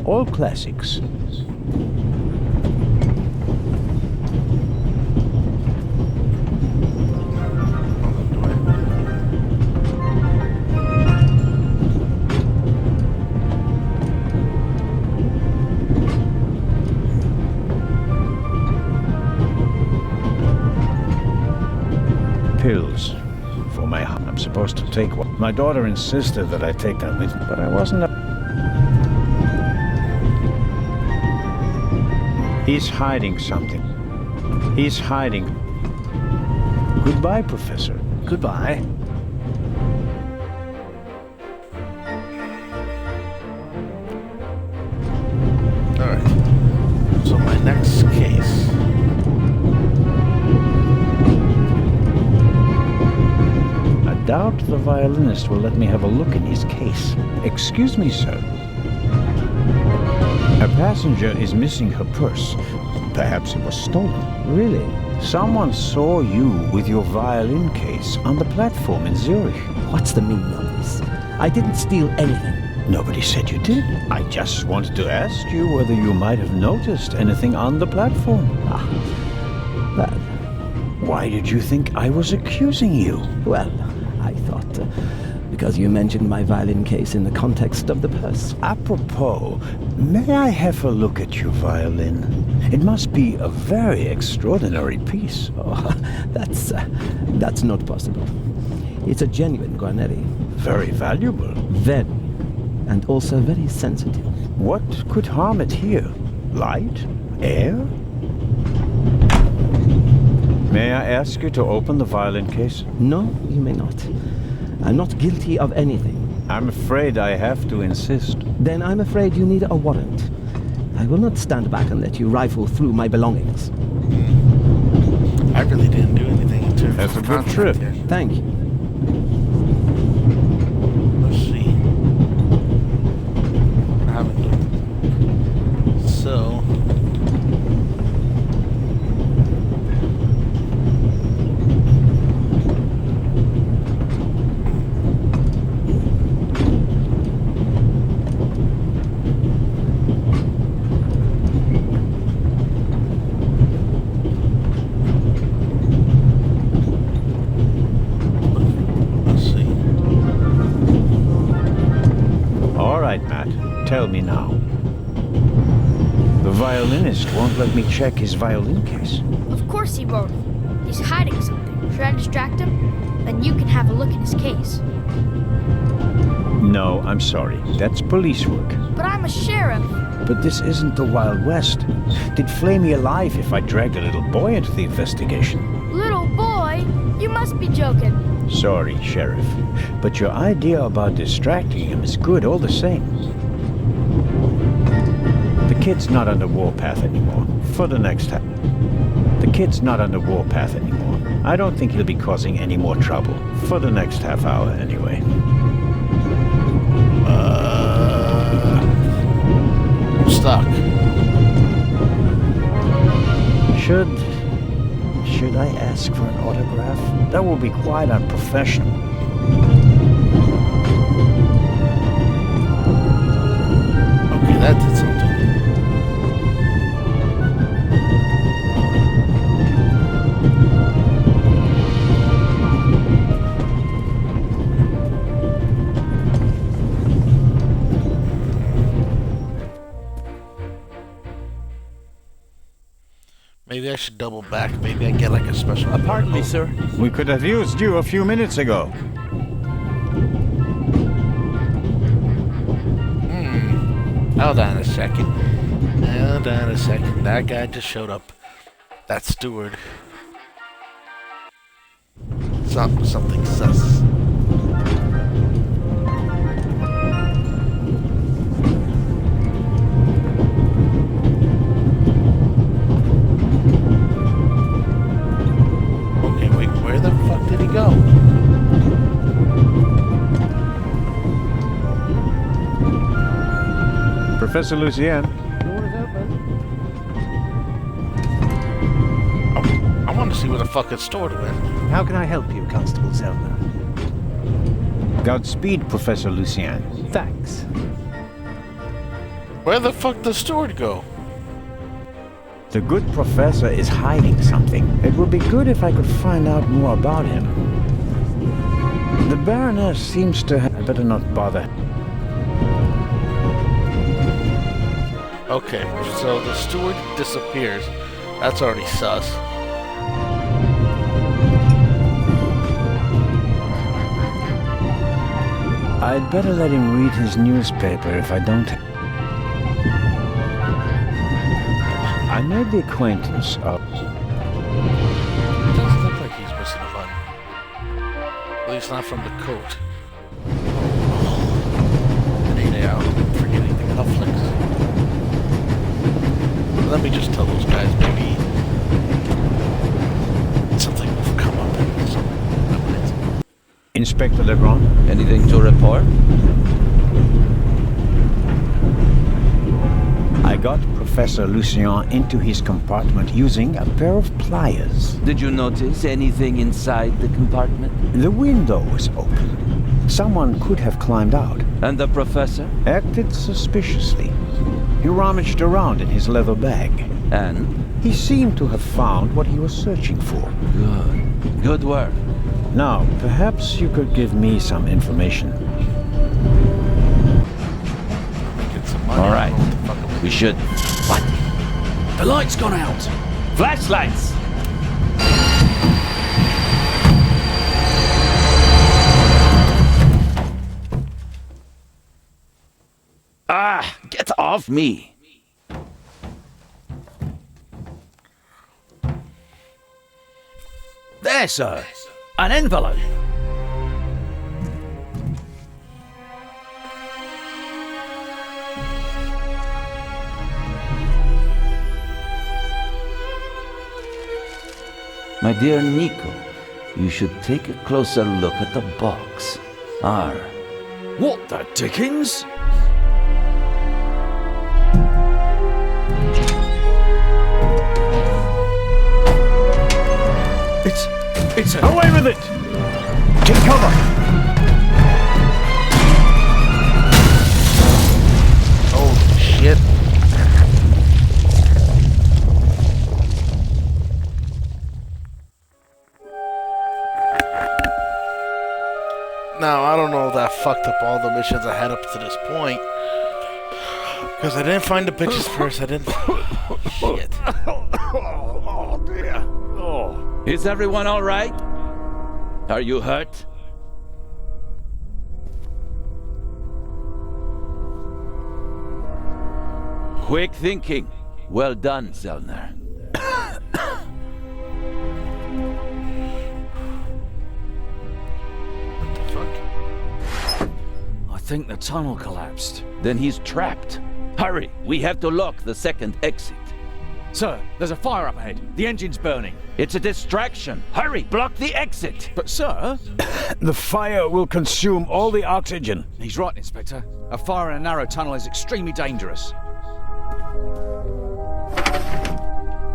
All classics. Pills. For my I'm supposed to take one. My daughter insisted that I take them with me, but I wasn't. He's hiding something. He's hiding. Goodbye, Professor. Goodbye. Alright. So my next case. I doubt the violinist will let me have a look in his case. Excuse me, sir. A passenger is missing her purse. Perhaps it was stolen. Really? Someone saw you with your violin case on the platform in Zurich. What's the meaning of this? I didn't steal anything. Nobody said you did. I just wanted to ask you whether you might have noticed anything on the platform. Well, why did you think I was accusing you? Well, I thought because you mentioned my violin case in the context of the purse. Apropos, may I have a look at your violin? It must be a very extraordinary piece. Oh, that's not possible. It's a genuine Guarneri. Very valuable. Very. And also very sensitive. What could harm it here? Light? Air? May I ask you to open the violin case? No, you may not. I'm not guilty of anything. I'm afraid I have to insist. Then I'm afraid you need a warrant. I will not stand back and let you rifle through my belongings. I really didn't do anything in terms That's of a good trip. here. Thank you. Let's see. I haven't looked. So. Tell me now. The violinist won't let me check his violin case. Of course he won't. He's hiding something. Should I distract him? Then you can have a look in his case. No, I'm sorry. That's police work. But I'm a sheriff. But this isn't the Wild West. They'd flay me alive if I dragged a little boy into the investigation. Little boy? You must be joking. Sorry, Sheriff. But your idea about distracting him is good all the same. The kid's not on the warpath anymore. For the next half. The kid's not on the warpath anymore. I don't think he'll be causing any more trouble. For the next half hour, anyway. I'm stuck. Should I ask for an autograph? That will be quite unprofessional. Okay, that did something. Maybe I should double back. Maybe I get like a special. Pardon me, sir. We could have used you a few minutes ago. Hold on a second. Hold on a second. That guy just showed up. That steward. Something sus. Go. Professor Lucien. Door is open. I want to see where the fuck it's stored with. How can I help you, Constable Zelda? Godspeed, Professor Lucien. Thanks. Where the fuck does Stewart go? The good professor is hiding something. It would be good if I could find out more about him. The Baroness seems to have... I better not bother. Okay, so the steward disappears. That's already sus. I'd better let him read his newspaper if I don't... I made the acquaintance of... It doesn't look like he's missing a button. At least not from the coat. At 8 a.m. I'm forgetting the cufflinks. Let me just tell those guys, maybe something will come up in some minutes. Inspector Legrand? Anything to report? I got Professor Lucien into his compartment using a pair of pliers. Did you notice anything inside the compartment? The window was open. Someone could have climbed out. And the professor? Acted suspiciously. He rummaged around in his leather bag. And? He seemed to have found what he was searching for. Good. Good work. Now, perhaps you could give me some information. All right. We should... What? The light's gone out. Flashlights! Ah, get off me. There, sir. An envelope. My dear Nico, you should take a closer look at the box. R. What the dickens? It's a... Away with it! Take cover! Holy shit. Now, I don't know if that fucked up all the missions I had up to this point. Because I didn't find the bitches first, I didn't... Shit. Oh, dear. Oh. Is everyone all right? Are you hurt? Quick thinking. Well done, Zellner. I think the tunnel collapsed. Then he's trapped. Hurry, we have to lock the second exit. Sir, there's a fire up ahead. The engine's burning. It's a distraction. Hurry, block the exit. But sir... The fire will consume all the oxygen. He's right, Inspector. A fire in a narrow tunnel is extremely dangerous.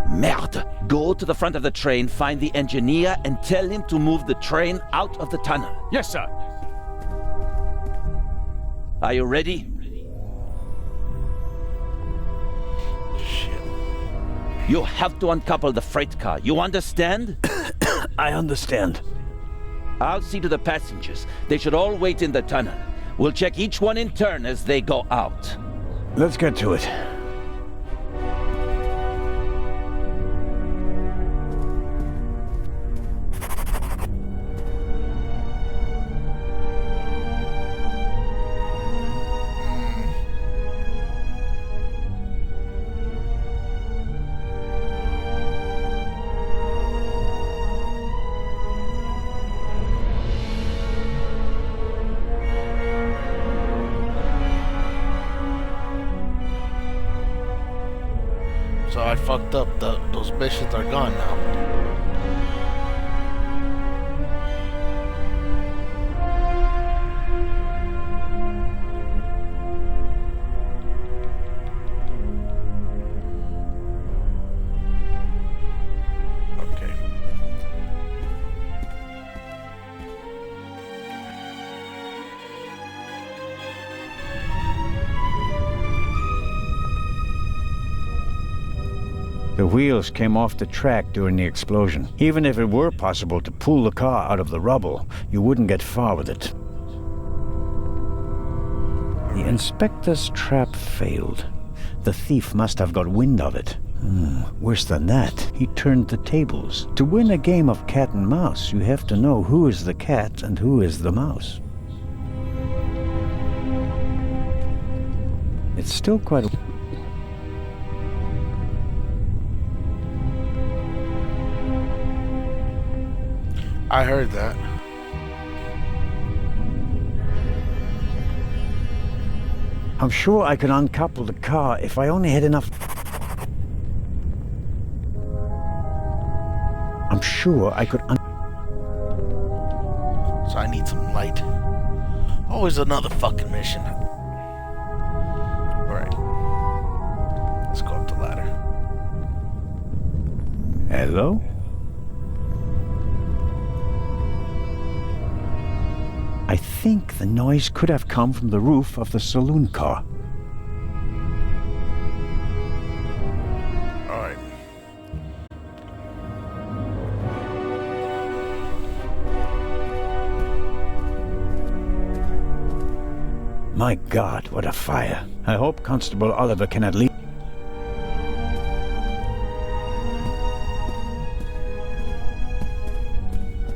Merde. Go to the front of the train, find the engineer, and tell him to move the train out of the tunnel. Yes, sir. Are you ready? Shit. You have to uncouple the freight car. You understand? I understand. I'll see to the passengers. They should all wait in the tunnel. We'll check each one in turn as they go out. Let's get to it. So I fucked up. Those missions are gone now. Okay. wheels came off the track during the explosion. Even if it were possible to pull the car out of the rubble, you wouldn't get far with it. The inspector's trap failed. The thief must have got wind of it. Worse than that, he turned the tables. To win a game of cat and mouse, you have to know who is the cat and who is the mouse. It's still quite... I heard that. I'm sure I could uncouple the car if I only had enough... I'm sure I could So I need some light. Always another fucking mission. Alright. Let's go up the ladder. Hello? I think the noise could have come from the roof of the saloon car. Alright. My God, what a fire. I hope Constable Oliver can at least...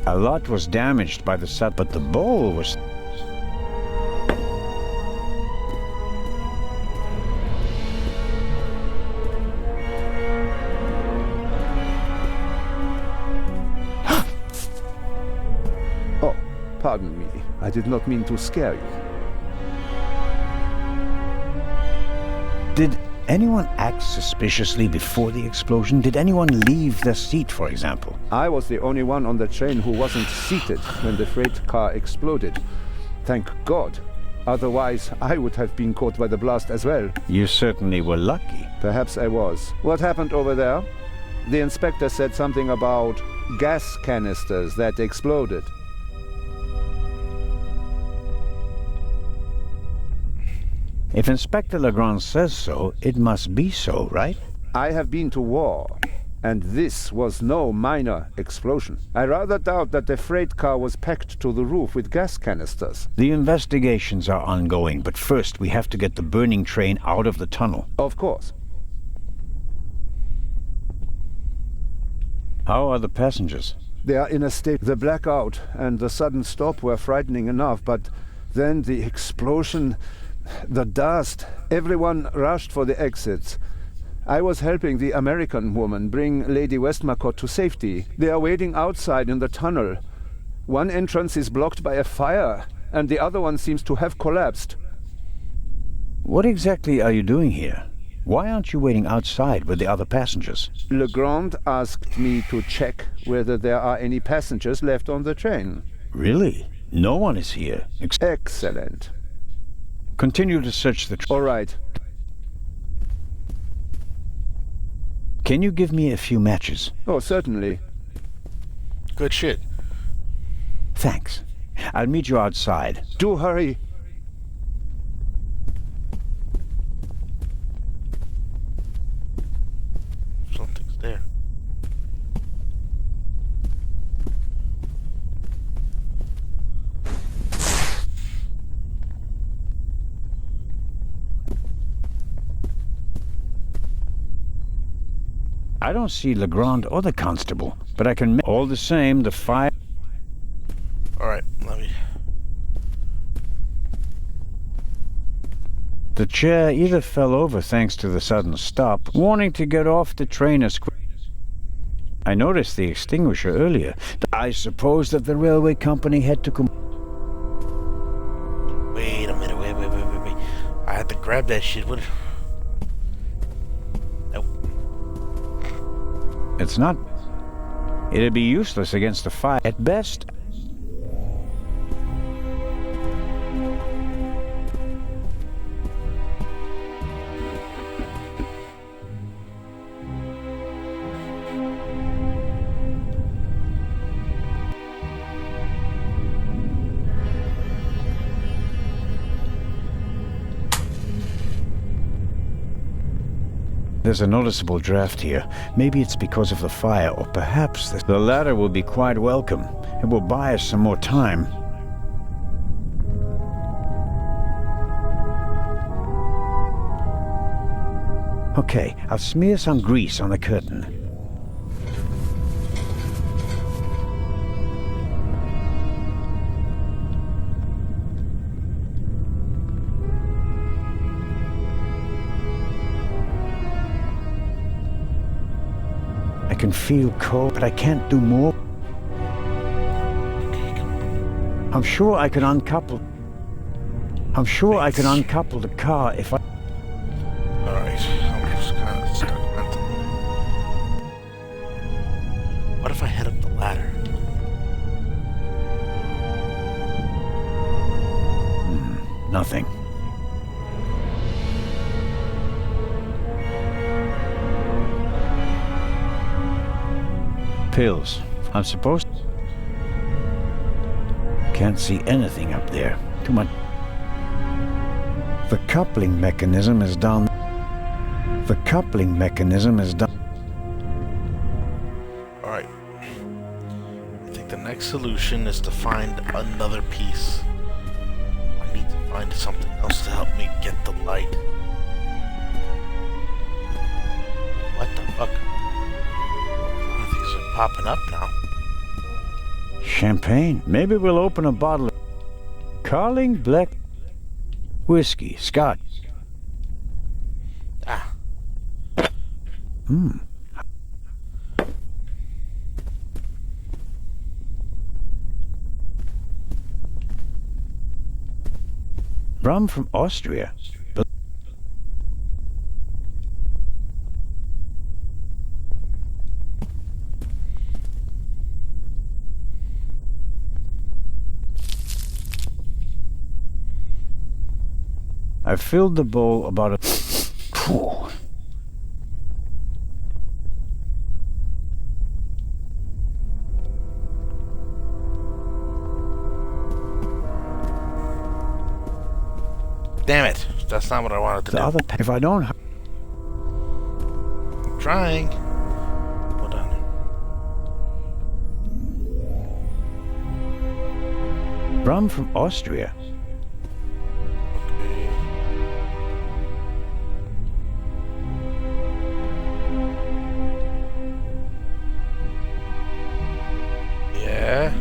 A lot was damaged by the set, but the bowl was... Oh, pardon me. I did not mean to scare you. Did anyone act suspiciously before the explosion? Did anyone leave their seat, for example? I was the only one on the train who wasn't seated when the freight car exploded. Thank God. Otherwise, I would have been caught by the blast as well. You certainly were lucky. Perhaps I was. What happened over there? The inspector said something about gas canisters that exploded. If Inspector Legrand says so, it must be so, right? I have been to war, and this was no minor explosion. I rather doubt that the freight car was packed to the roof with gas canisters. The investigations are ongoing, but first we have to get the burning train out of the tunnel. Of course. How are the passengers? They are in a state... The blackout and the sudden stop were frightening enough, but then the explosion... The dust. Everyone rushed for the exits. I was helping the American woman bring Lady Westmacott to safety. They are waiting outside in the tunnel. One entrance is blocked by a fire, and the other one seems to have collapsed. What exactly are you doing here? Why aren't you waiting outside with the other passengers? Legrand asked me to check whether there are any passengers left on the train. Really? No one is here. Excellent. Continue to search the... All right. Can you give me a few matches? Oh, certainly. Good shit. Thanks. I'll meet you outside. Do hurry. Something's there. I don't see Legrand or the constable, but I can... All the same, the fire... Alright, let me... The chair either fell over thanks to the sudden stop, warning to get off the train as quick... I noticed the extinguisher earlier. I suppose that the railway company had to... Wait a minute, wait. I had to grab that shit. What? Nope. It's not... It'd be useless against the fire. At best... There's a noticeable draft here. Maybe it's because of the fire, or perhaps the ladder will be quite welcome. It will buy us some more time. Okay, I'll smear some grease on the curtain. I can feel cold, but I can't do more. I'm sure I can uncouple. I'm sure I can uncouple the car if I... Alright, I'm just kind of stuck mentally. What if I head up the ladder? Nothing. Pills. I'm supposed to... Can't see anything up there. Too much... The coupling mechanism is down... The coupling mechanism is down... Alright. I think the next solution is to find another piece. I need to find something else to help me get the light. What the fuck? Oh, these are popping up now. Champagne. Maybe we'll open a bottle of... Carling Black... Whiskey. Scotch. Ah. Rum from Austria. I filled the bowl about a... Phew. Damn it. That's not what I wanted to do. If I don't... I'm trying. Hold on. Rum from Austria. Yeah.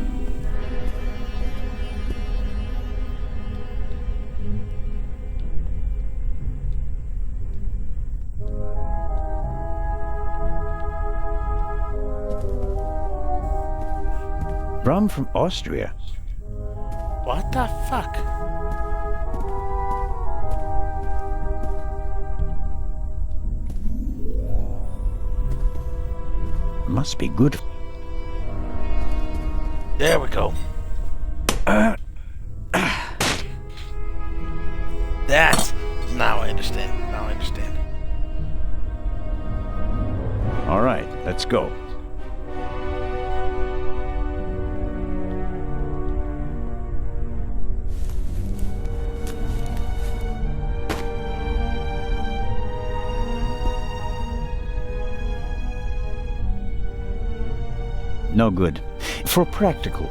Rum from Austria. What the fuck? Must be good. There we go. That. Now I understand. Now I understand. All right, let's go. No good. For practical.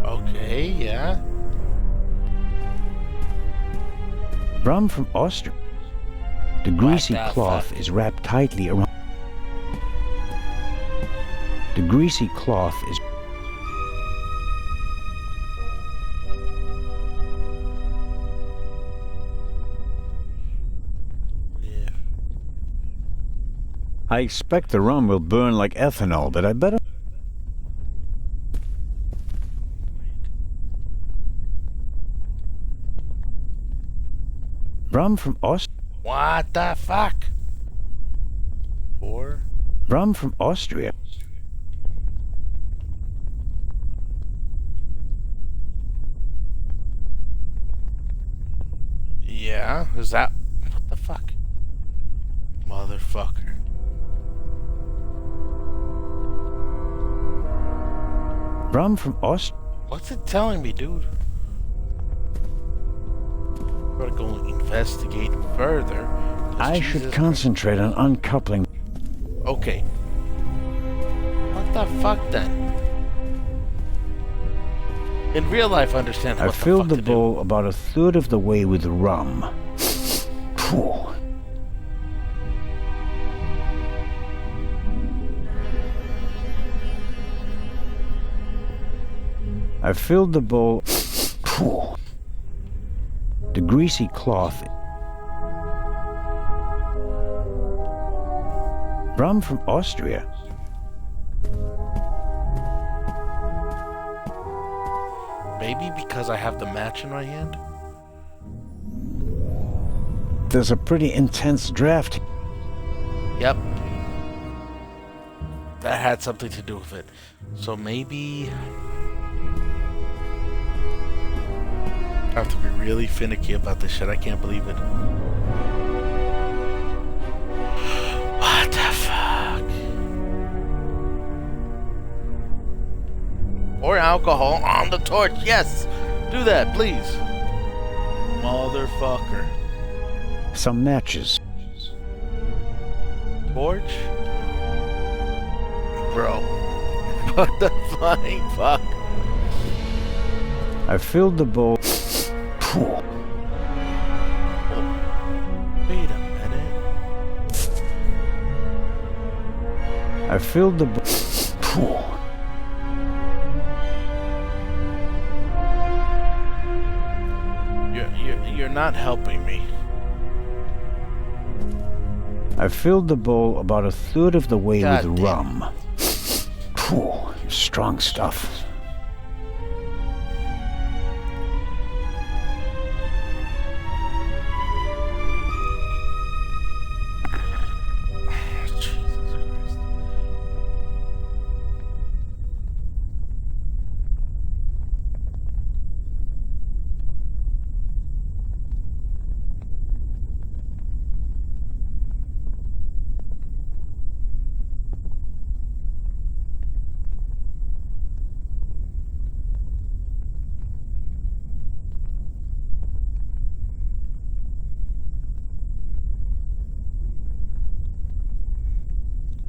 Okay, yeah. Rum from Austria. The greasy the cloth fuck? is wrapped tightly around. The greasy cloth is. Yeah. I expect the rum will burn like ethanol, but I better. Rum from Austria. What the fuck? Four? Rum from Austria. Yeah, is that... What the fuck? Motherfucker. Rum from Ost... What's it telling me, dude? Gotta go investigate further. I should concentrate on uncoupling. Okay. What the fuck then? In real life, I understand I what filled the the fuck to bowl about a third of the way with rum. Phew. I filled the bowl. Phew. The greasy cloth. Rum from Austria. Maybe because I have the match in my hand? There's a pretty intense draft. Yep. That had something to do with it. So maybe... I have to be really finicky about this shit. I can't believe it. What the fuck? Pour alcohol on the torch. Yes! Do that, please. Motherfucker. Some matches. Torch? Bro. What the flying fuck? I filled the bowl. Oh. Wait a minute. I filled the bowl. You're not helping me. I filled the bowl about a third of the way God with damn. rum. Whew, strong stuff.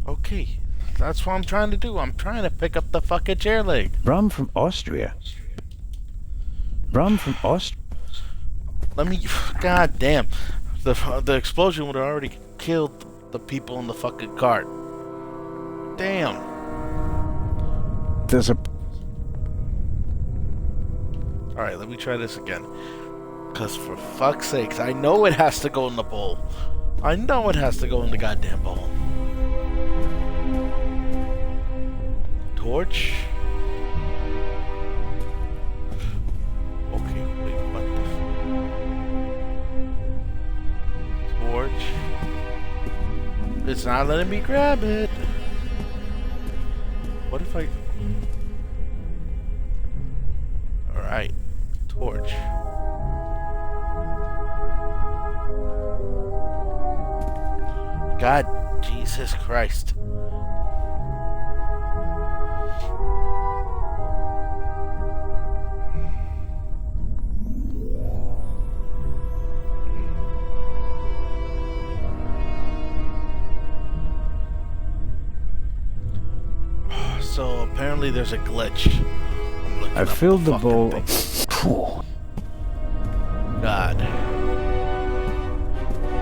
Okay, that's what I'm trying to do. I'm trying to pick up the fucking chair leg. Rum from Austria. Rum from Austria. Let me... God damn. The explosion would have already killed the people in the fucking cart. Damn. There's a... Alright, let me try this again. Because for fuck's sakes, I know it has to go in the bowl. I know it has to go in the goddamn bowl. Torch? Okay, wait, what the torch? It's not letting me grab it. What if I... Alright, torch. God, Jesus Christ. So apparently there's a glitch. I filled the bowl. God.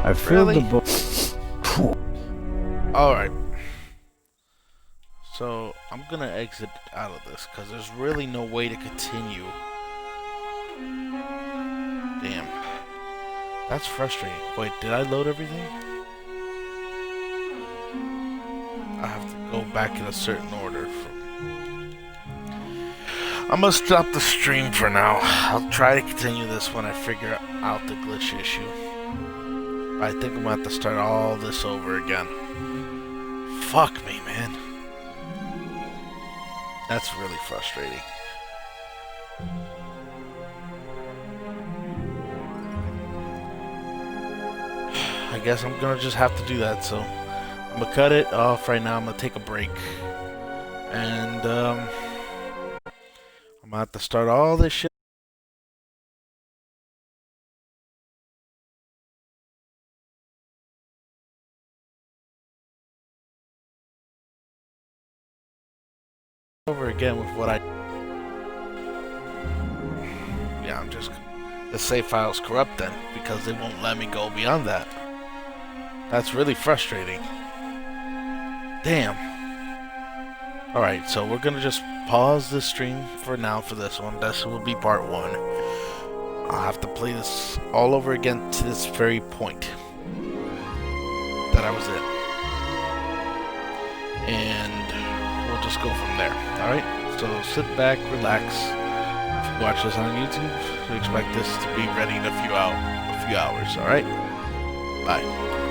I filled Really? the bowl. Alright. So I'm gonna exit out of this because there's really no way to continue. Damn. That's frustrating. Wait, did I load everything? I have to go back in a certain order. I'm gonna stop the stream for now. I'll try to continue this when I figure out the glitch issue. I think I'm gonna have to start all this over again. Fuck me, man. That's really frustrating. I guess I'm gonna just have to do that. So I'm gonna cut it off right now. I'm gonna take a break, and I'm gonna have to start all this shit over again with what I. Yeah, I'm just. The save file's corrupt then because they won't let me go beyond that. That's really frustrating. Damn. Alright, so we're gonna just pause the stream for now for this one. This will be part 1. I'll have to play this all over again to this very point that I was in. And we'll just go from there. Alright? So sit back, relax. If you watch this on YouTube, expect this to be ready in a few hours. Alright? Bye.